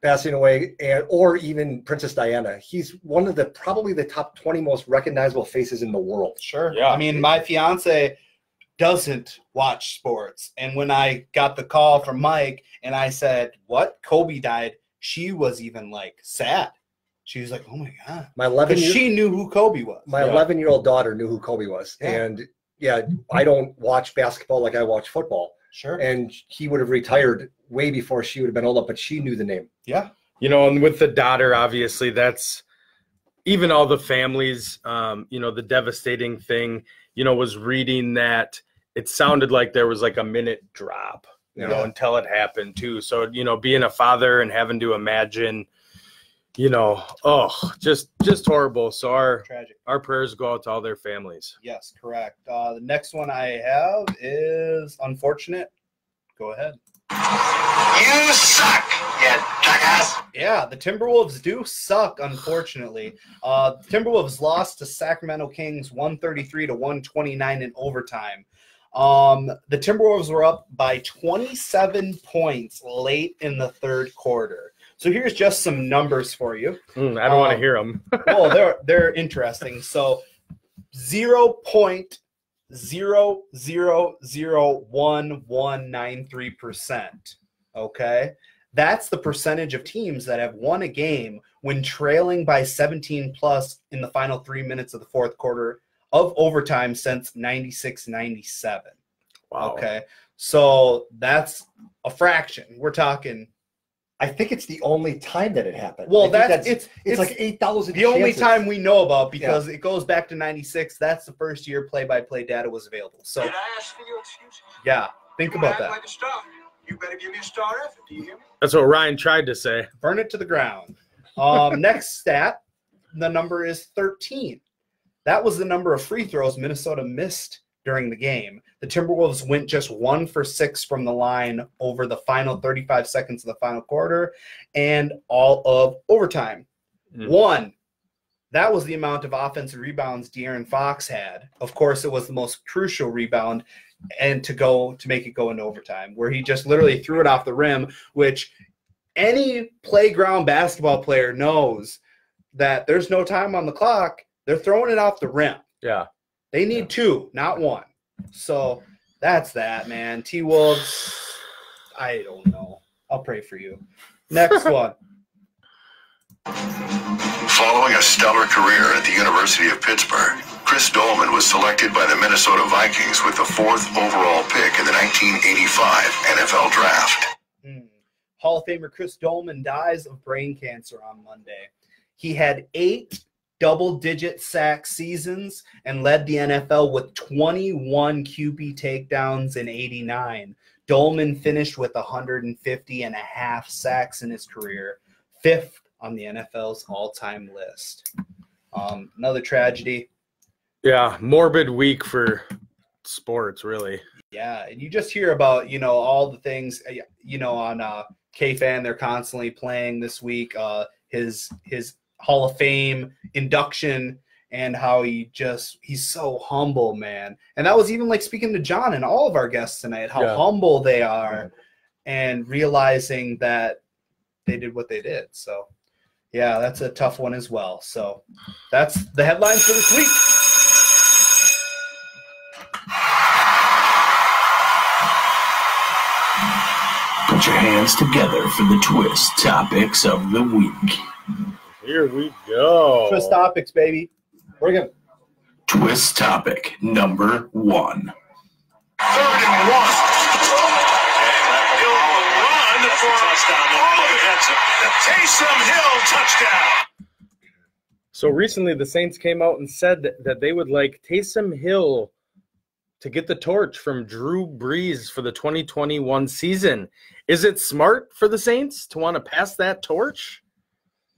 passing away, or even Princess Diana. He's one of probably the top 20 most recognizable faces in the world. Sure. Yeah. I mean, my fiance doesn't watch sports. And when I got the call from Mike and I said, what? Kobe died. She was even sad. She was like, oh my God. Because she knew who Kobe was. My 11-year-old daughter knew who Kobe was. Yeah. And I don't watch basketball like I watch football. Sure. And he would have retired way before she would have been old enough, but she knew the name. Yeah. And with the daughter, obviously, that's even all the families, the devastating thing, was reading that it sounded like there was like a minute drop, until it happened too. So, being a father and having to imagine, just horrible. So our prayers go out to all their families. Yes, correct. The next one I have is unfortunate. Go ahead. You suck, you jackass. Yeah, the Timberwolves do suck, unfortunately. The Timberwolves lost to Sacramento Kings 133-129 in overtime. The Timberwolves were up by 27 points late in the third quarter. So here's just some numbers for you. I don't want to hear them. Well, they're interesting. So 0.0001193%. Okay, that's the percentage of teams that have won a game when trailing by 17 plus in the final 3 minutes of the fourth quarter of overtime since 96-97. Wow. Okay, so that's a fraction. We're talking. I think it's the only time that it happened. Well, it's like 8,000. The only time we know about, because it goes back to 96. That's the first year play-by-play data was available. So, Did I ask for your excuse? Yeah, think about that. Like a star. You better give me a star effort. Do you hear me? That's what Ryan tried to say. Burn it to the ground. Next stat, the number is 13. That was the number of free throws Minnesota missed during the game. The Timberwolves went just 1 for 6 from the line over the final 35 seconds of the final quarter and all of overtime. 1. That was the amount of offensive rebounds De'Aaron Fox had. Of course, it was the most crucial rebound and to make it go into overtime, where he just literally threw it off the rim, which any playground basketball player knows that there's no time on the clock. They're throwing it off the rim. Yeah. They need 2, not 1. So that's that, man. T-Wolves, I don't know. I'll pray for you. Next one. Following a stellar career at the University of Pittsburgh, Chris Dolman was selected by the Minnesota Vikings with the 4th overall pick in the 1985 NFL Draft. Hall of Famer Chris Dolman dies of brain cancer on Monday. He had 8 double-digit sack seasons and led the NFL with 21 QB takedowns in 89. Dolman finished with 150.5 sacks in his career, 5th on the NFL's all-time list. Another tragedy. Yeah, morbid week for sports, really. Yeah, and you just hear about, all the things, on K-Fan, they're constantly playing this week, his Hall of Fame induction and how he's so humble, man. And that was even like speaking to John and all of our guests tonight, how humble they are and realizing that they did what they did. So, yeah, that's a tough one as well. So that's the headlines for this week. Put your hands together for the twist topics of the week. Here we go. Twist topics, baby. Bring it. Twist topic number 1. 3rd and 1. Hill will run for a touchdown. The Taysom Hill touchdown. So recently, the Saints came out and said that they would like Taysom Hill to get the torch from Drew Brees for the 2021 season. Is it smart for the Saints to want to pass that torch?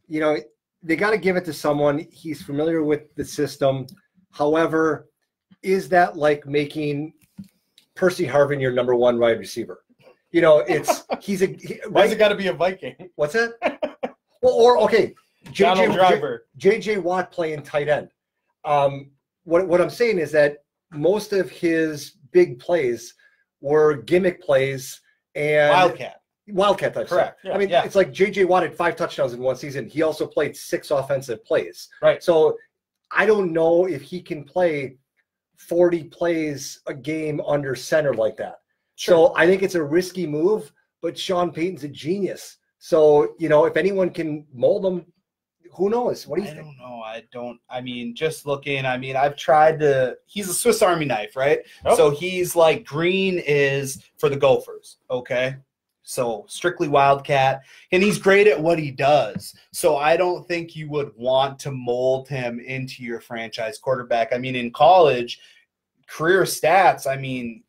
You know, they got to give it to someone. He's familiar with the system. However, is that like making Percy Harvin your number 1 wide receiver? You know, it's Why's it got to be a Viking? What's that? Well, or okay, Donald Driver. JJ Watt playing tight end. What I'm saying is that most of his big plays were gimmick plays and Wildcat type Correct. stuff. I mean, it's like JJ Watt had 5 touchdowns in one season. He also played 6 offensive plays. Right. So I don't know if he can play 40 plays a game under center like that. Sure. So I think it's a risky move, but Sean Payton's a genius. So, you know, if anyone can mold him, who knows? What do you think? I don't know. I mean, just looking, I've tried to – he's a Swiss Army knife, right? Oh. So he's like green is for the Gophers, okay? So strictly Wildcat, and he's great at what he does. So I don't think you would want to mold him into your franchise quarterback. I mean, in college, career stats,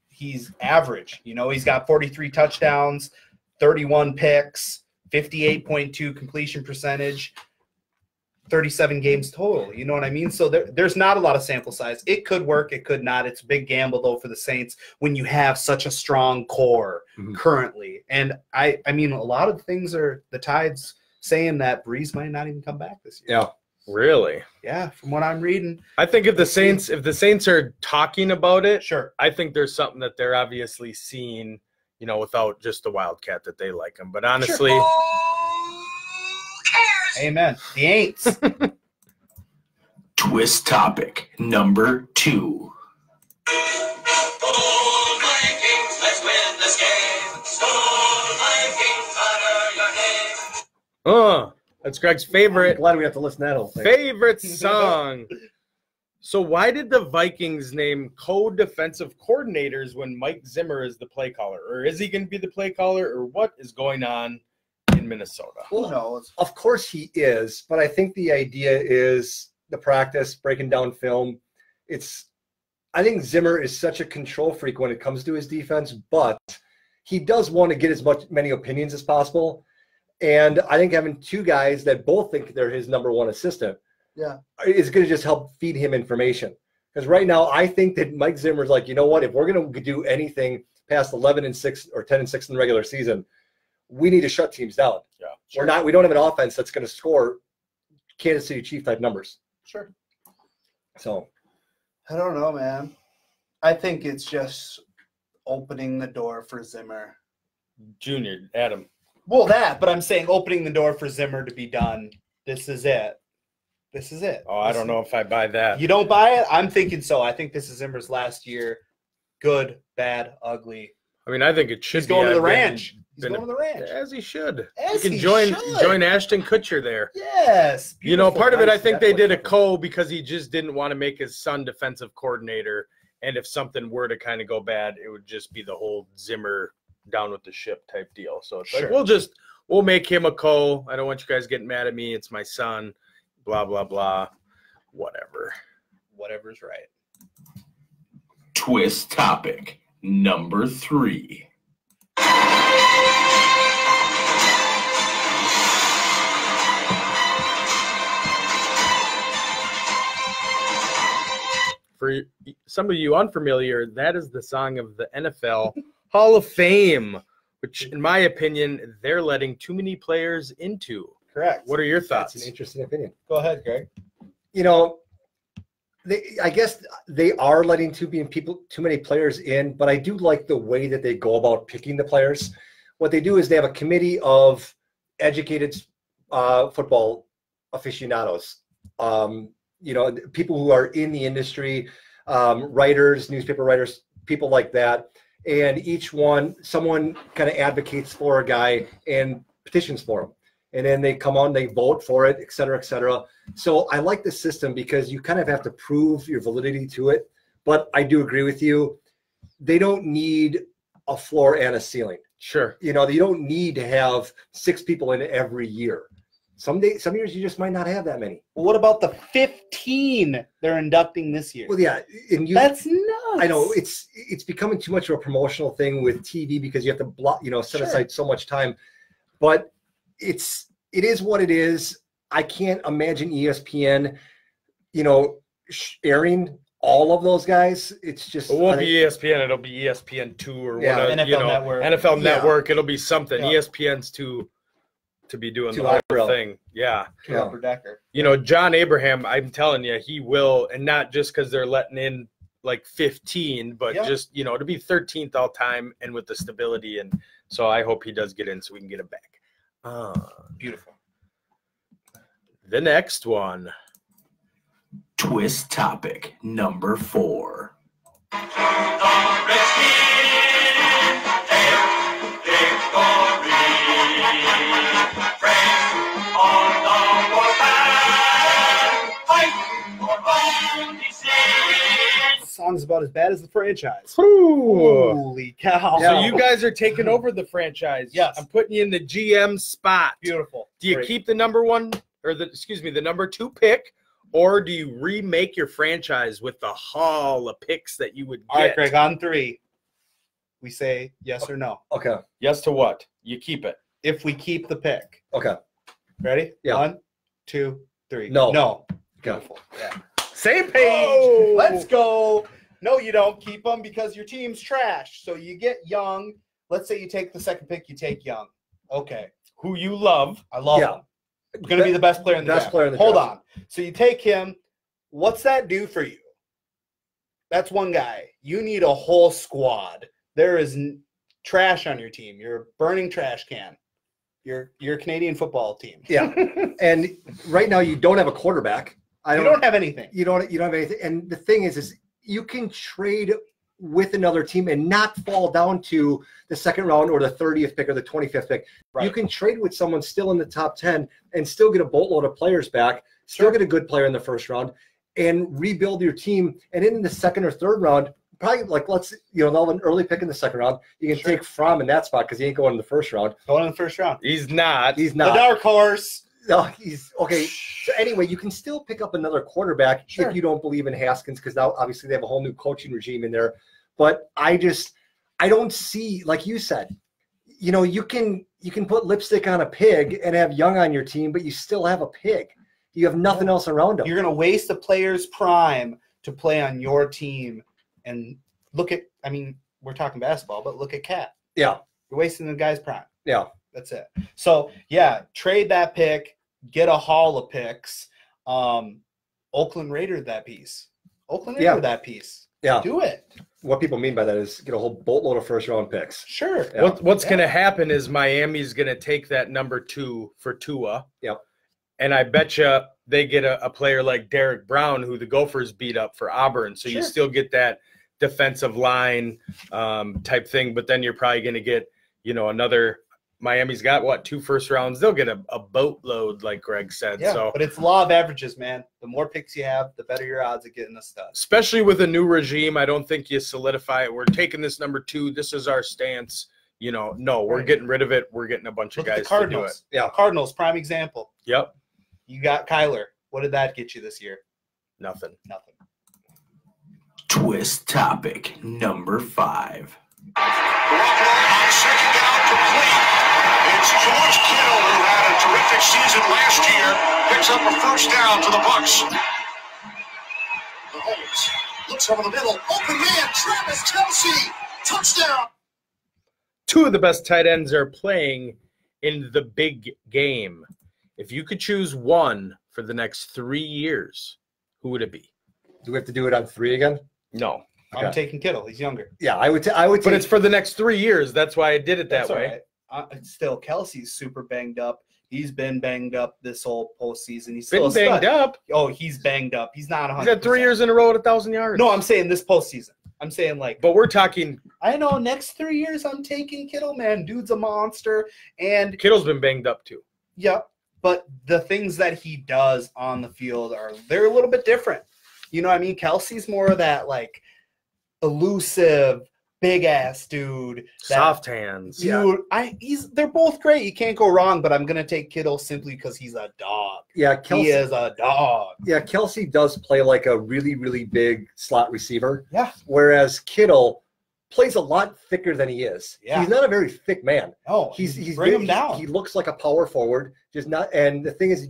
he's average. You know, he's got 43 touchdowns, 31 picks, 58.2 completion percentage, 37 games total. You know what I mean? So there's not a lot of sample size. It could work. It could not. It's a big gamble, though, for the Saints when you have such a strong core currently. And, I mean, a lot of things are the Tides saying that Brees might not even come back this year. Yeah. Really? Yeah, from what I'm reading. I think if the Saints are talking about it, sure. I think there's something that they're obviously seeing, you know, without just the Wildcat that they like him. But honestly, sure. Amen. The Aints. Twist topic number 2. Vikings, let's win this game. Vikings, honor your name. That's Greg's favorite. I'm glad we have to listen to that whole thing. Favorite song. So why did the Vikings name co-defensive coordinators when Mike Zimmer is the play caller? Or is he going to be the play caller? Or what is going on in Minnesota? Well, no, of course he is. But I think the idea is the practice, breaking down film. I think Zimmer is such a control freak when it comes to his defense, but he does want to get as many opinions as possible. And I think having 2 guys that both think they're his number 1 assistant is going to just help feed him information. Because right now, I think that Mike Zimmer's like, you know what? If we're going to do anything past 11-6 or 10-6 in the regular season, we need to shut teams down. Yeah, sure. We don't have an offense that's going to score Kansas City Chief type numbers. Sure. So, I don't know, man. I think it's just opening the door for Zimmer. Junior, Adam. Well, but I'm saying opening the door for Zimmer to be done. This is it. This is it. Oh, I don't know if I buy that. You don't buy it? I'm thinking so. I think this is Zimmer's last year. Good, bad, ugly. I mean, I think it should He's going to the ranch. He's going to the ranch. As he should. As he can he join Ashton Kutcher there. Yes. You know, part of it, I think they did a co because he just didn't want to make his son defensive coordinator. And if something were to kind of go bad, it would just be the whole Zimmer down with the ship type deal. So it's like, we'll make him a co. I don't want you guys getting mad at me. It's my son. Blah, blah, blah. Whatever. Whatever's right. Twist topic number 3. For some of you unfamiliar, that is the song of the NFL Hall of Fame, which, in my opinion, they're letting too many players into. Correct. What are your thoughts? That's an interesting opinion. Go ahead, Greg. You know, I guess they are letting too many players in, but I do like the way that they go about picking the players. What they do is they have a committee of educated football aficionados, you know, people who are in the industry, writers, newspaper writers, people like that. And each one, someone kind of advocates for a guy and petitions for him. And then they come on, they vote for it, et cetera, et cetera. So I like the system because you kind of have to prove your validity to it. But I do agree with you. they don't need a floor and a ceiling. Sure. You know, you don't need to have 6 people in every year. Some years you just might not have that many. Well, what about the 15 they're inducting this year? Well, yeah, and that's nuts. I know it's becoming too much of a promotional thing with TV because you have to block, set aside so much time. But it is what it is. I can't imagine ESPN, airing all of those guys. It's just it won't be ESPN. It'll be ESPN2 or whatever. NFL Network. NFL Network. It'll be something. Yeah. ESPN's to be doing the whole thing. Yeah. Upper Decker. John Abraham, I'm telling you, he will, and not just because they're letting in like 15, but just, to be 13th all time and with the stability. And so I hope he does get in so we can get him back. Beautiful. The next one. Twist topic number 4. Song's about as bad as the franchise. Ooh. Holy cow. So you guys are taking over the franchise. Yes. I'm putting you in the GM spot. Beautiful. Do you keep the number 1 or the number 2 pick, or do you remake your franchise with the haul of picks that you would get? All right, Greg, on 3. We say yes or no. Okay. Yes to what? You keep it. If we keep the pick. Okay. Ready? Yeah. 1, 2, 3. No. No. Beautiful. Yeah. Same page. Oh. Let's go. No, you don't keep them because your team's trash. So you get Young. Let's say you take the second pick, you take Young. Okay. Who you love. I love him. Going to be the best player in the draft. Hold on. So you take him. What's that do for you? That's one guy. You need a whole squad. There is trash on your team. You're a burning trash can. You're a Canadian football team. Yeah. And right now you don't have a quarterback. You don't have anything. You don't have anything. And the thing is you can trade with another team and not fall down to the second round or the 30th pick or the 25th pick. Right. You can trade with someone still in the top 10 and still get a boatload of players back, still get a good player in the first round, and rebuild your team. And in the second or third round, probably they'll have an early pick in the second round. You can take Fromm in that spot because he ain't going in the first round. Going in the first round. He's not. He's not. The dark horse. No, he's okay. So anyway, you can still pick up another quarterback if you don't believe in Haskins, because now obviously they have a whole new coaching regime in there. But I don't see, like you said, you can put lipstick on a pig and have Young on your team, but you still have a pig. You have nothing else around him. You're going to waste a player's prime to play on your team. And look at, we're talking basketball, but look at Cat. Yeah. You're wasting the guy's prime. Yeah. That's it. So, yeah, trade that pick, get a haul of picks. Oakland Raider that piece. Oakland Raider that piece. Yeah. Do it. What people mean by that is get a whole boatload of first-round picks. Sure. Yeah. What's going to happen is Miami's going to take that number 2 for Tua. Yep. And I bet you they get a player like Derek Brown, who the Gophers beat up for Auburn. So you still get that defensive line type thing. But then you're probably going to get, another – Miami's got, 2 first rounds? They'll get a boatload, like Greg said. Yeah, so, but it's law of averages, man. The more picks you have, the better your odds of getting a stud. Especially with a new regime, I don't think you solidify it. We're taking this number 2. This is our stance. No, we're getting rid of it. We're getting a bunch of guys to do it. Yeah, Cardinals, prime example. Yep. You got Kyler. What did that get you this year? Nothing. Twist topic number 5. On second down, complete. It's George Kittle, who had a terrific season last year, picks up a first down to the Bucs. Mahomes looks over the middle. Open man, Travis Kelce. Touchdown. 2 of the best tight ends are playing in the big game. If you could choose one for the next 3 years, who would it be? Do we have to do it on 3 again? No. I'm taking Kittle. He's younger. Yeah, I would. But it's for the next 3 years. That's why I did it that way. Right. Still, Kelsey's super banged up. He's been banged up this whole postseason. He's been still banged up. Oh, he's banged up. He's not 100%. He's had 3 years in a row at 1,000 yards. No, I'm saying this postseason. I'm saying But we're talking. I know. Next 3 years, I'm taking Kittle. Man, dude's a monster. And Kittle's been banged up too. Yeah, but the things that he does on the field they're a little bit different. Kelsey's more of that elusive, big ass dude. Soft hands. Dude, they're both great. You can't go wrong, but I'm gonna take Kittle simply because he's a dog. Yeah, he is a dog. Yeah, Kelsey does play like a really, really big slot receiver. Yeah. Whereas Kittle plays a lot thicker than he is. Yeah. He's not a very thick man. Oh, he's bring him down. He looks like a power forward, just not. And the thing is,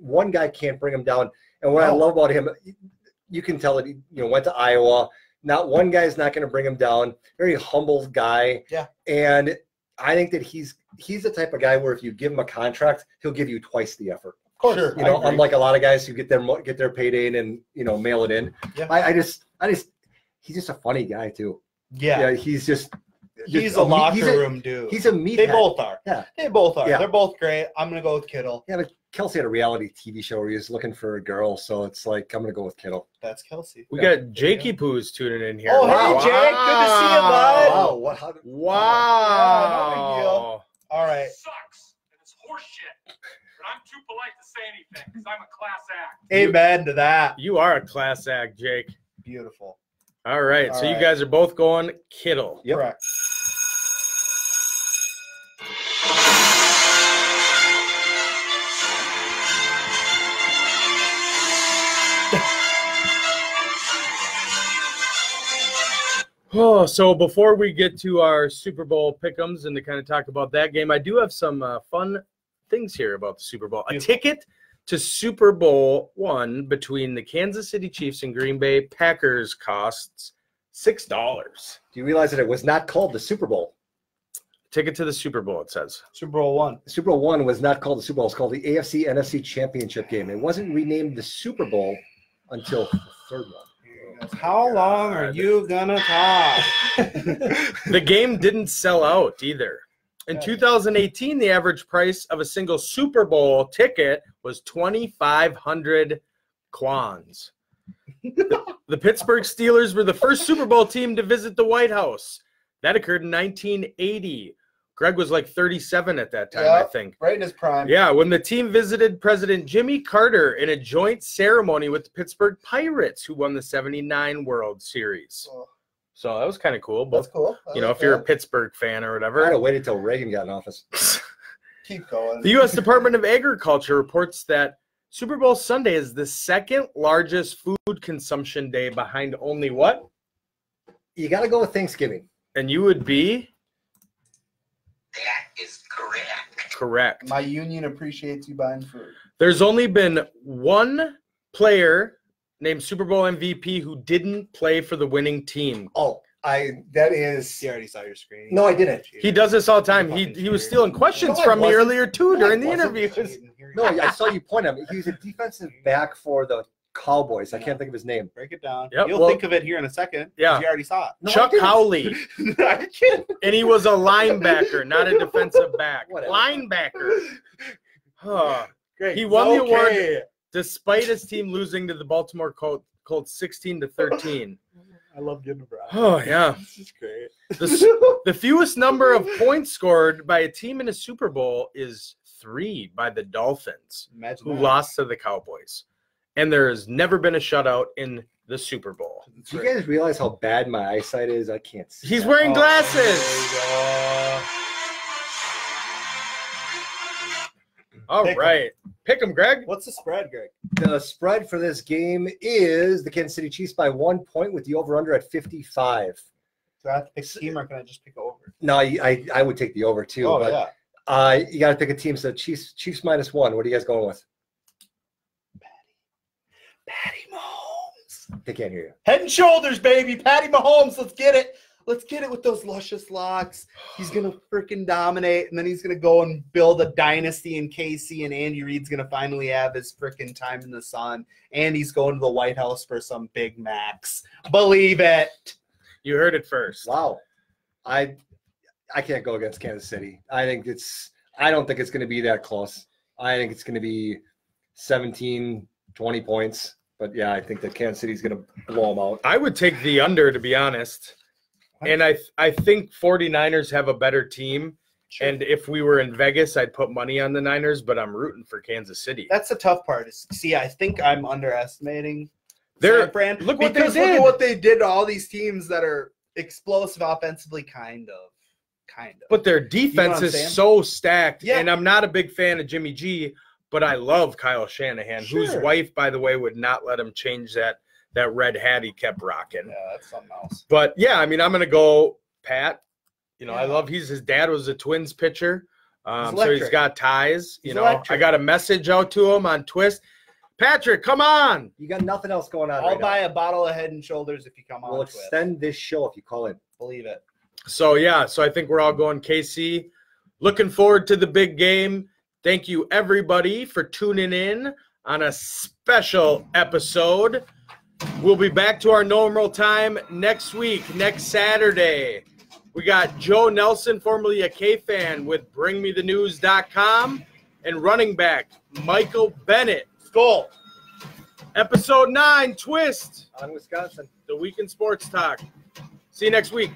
one guy can't bring him down. And what I love about him, you can tell that he went to Iowa. Not one guy's not going to bring him down. Very humble guy. Yeah. And I think that he's the type of guy where if you give him a contract, he'll give you twice the effort. Of course. Unlike a lot of guys who get their payday in and mail it in. Yeah. I just he's just a funny guy too. Yeah. He's a locker room dude. He's a meathead. They both are. Yeah. They both are. Yeah. They're both great. I'm gonna go with Kittle. Yeah, but Kelsey had a reality TV show where he was looking for a girl, so it's like I'm gonna go with Kittle. That's Kelsey. We got Jakey Poos tuning in here. Oh, hey, Jake. Good to see you, bud. Wow. Wow. Yeah, no big deal. All right. Sucks, and it's horseshit. But I'm too polite to say anything because I'm a class act. Amen to that. You are a class act, Jake. Beautiful. All right. All So right. you guys are both going Kittle. Yep. Correct. Oh, so before we get to our Super Bowl pick'ems and to kind of talk about that game, I do have some fun things here about the Super Bowl. A ticket to Super Bowl I between the Kansas City Chiefs and Green Bay Packers costs $6. Do you realize that it was not called the Super Bowl? Ticket to the Super Bowl, it says. Super Bowl one. Super Bowl I was not called the Super Bowl. It's called the AFC NFC Championship game. It wasn't renamed the Super Bowl until the third one. How long are you gonna talk? The game didn't sell out either. In 2018, the average price of a single Super Bowl ticket was 2,500 kwons. The Pittsburgh Steelers were the first Super Bowl team to visit the White House. That occurred in 1980. Greg was like 37 at that time, I think. Right in his prime. Yeah, when the team visited President Jimmy Carter in a joint ceremony with the Pittsburgh Pirates, who won the '79 World Series. So that was kind of cool. That's cool. If you're a Pittsburgh fan or whatever. I waited until Reagan got in office. Keep going. The U.S. Department of Agriculture reports that Super Bowl Sunday is the second largest food consumption day behind only what? You got to go with Thanksgiving. And you would be? That is correct. Correct. My union appreciates you buying food. There's only been one player named Super Bowl MVP who didn't play for the winning team. Oh, that is. You already saw your screen. No, I didn't. He does this all the time. He was stealing questions from me earlier too during the interviews. No, I saw you point at him. He was a defensive back for the Cowboys. I can't think of his name. Break it down. Yep. You'll think of it here in a second. Yeah. You already saw it. No, Chuck Howley. And he was a linebacker, not a defensive back. Whatever. Linebacker. Huh. Great. He won the award Okay. despite his team losing to the Baltimore Colts 16-13. I love Jim Brown. Oh, yeah. This is great. The fewest number of points scored by a team in a Super Bowl is 3 by the Dolphins, Imagine who that. lost to the Cowboys. And there has never been a shutout in the Super Bowl. Do you guys realize how bad my eyesight is? I can't see. He's that. wearing Oh, glasses. All Pick 'em. right. Pick him, Greg. What's the spread, Greg? The spread for this game is the Kansas City Chiefs by 1 point with the over-under at 55. Do I have to pick a team or can I just pick over? No, I would take the over too. Oh, but, yeah. you got to pick a team. So Chiefs -1. What are you guys going with? Patty Mahomes. They can't hear you. Head and shoulders, baby. Patty Mahomes. Let's get it. Let's get it with those luscious locks. He's going to freaking dominate, and then he's going to go and build a dynasty in KC, and Andy Reid's going to finally have his freaking time in the sun, and he's going to the White House for some Big Macs. Believe it. You heard it first. Wow. I can't go against Kansas City. I don't think it's going to be that close. I think it's going to be 17, 20 points. But, yeah, I think that Kansas City's going to blow them out. I would take the under, to be honest. And I think 49ers have a better team. Sure. And if we were in Vegas, I'd put money on the Niners, but I'm rooting for Kansas City. That's the tough part. I think I'm underestimating San Fran. Look what they Look did. at what they did to all these teams that are explosive offensively, kind of. But their defense is so stacked. Yeah. And I'm not a big fan of Jimmy G, but I love Kyle Shanahan, whose wife, by the way, would not let him change that red hat he kept rocking. Yeah, that's something else. But yeah, I mean, I'm gonna go Pat. You know, I love his dad was a Twins pitcher. So he's got ties. You know, I got a message out to him on Twist. Patrick, come on. You got nothing else going on. I'll buy a bottle of Head and Shoulders if you come on. We'll extend this show if you call in. Believe it. So yeah, so I think we're all going KC. Looking forward to the big game. Thank you everybody for tuning in on a special episode. We'll be back to our normal time next week, next Saturday. We got Joe Nelson, formerly a K-fan, with BringMeTheNews.com, and running back Michael Bennett. Skull. Episode 9, Twist. On Wisconsin. The Week in Sports Talk. See you next week.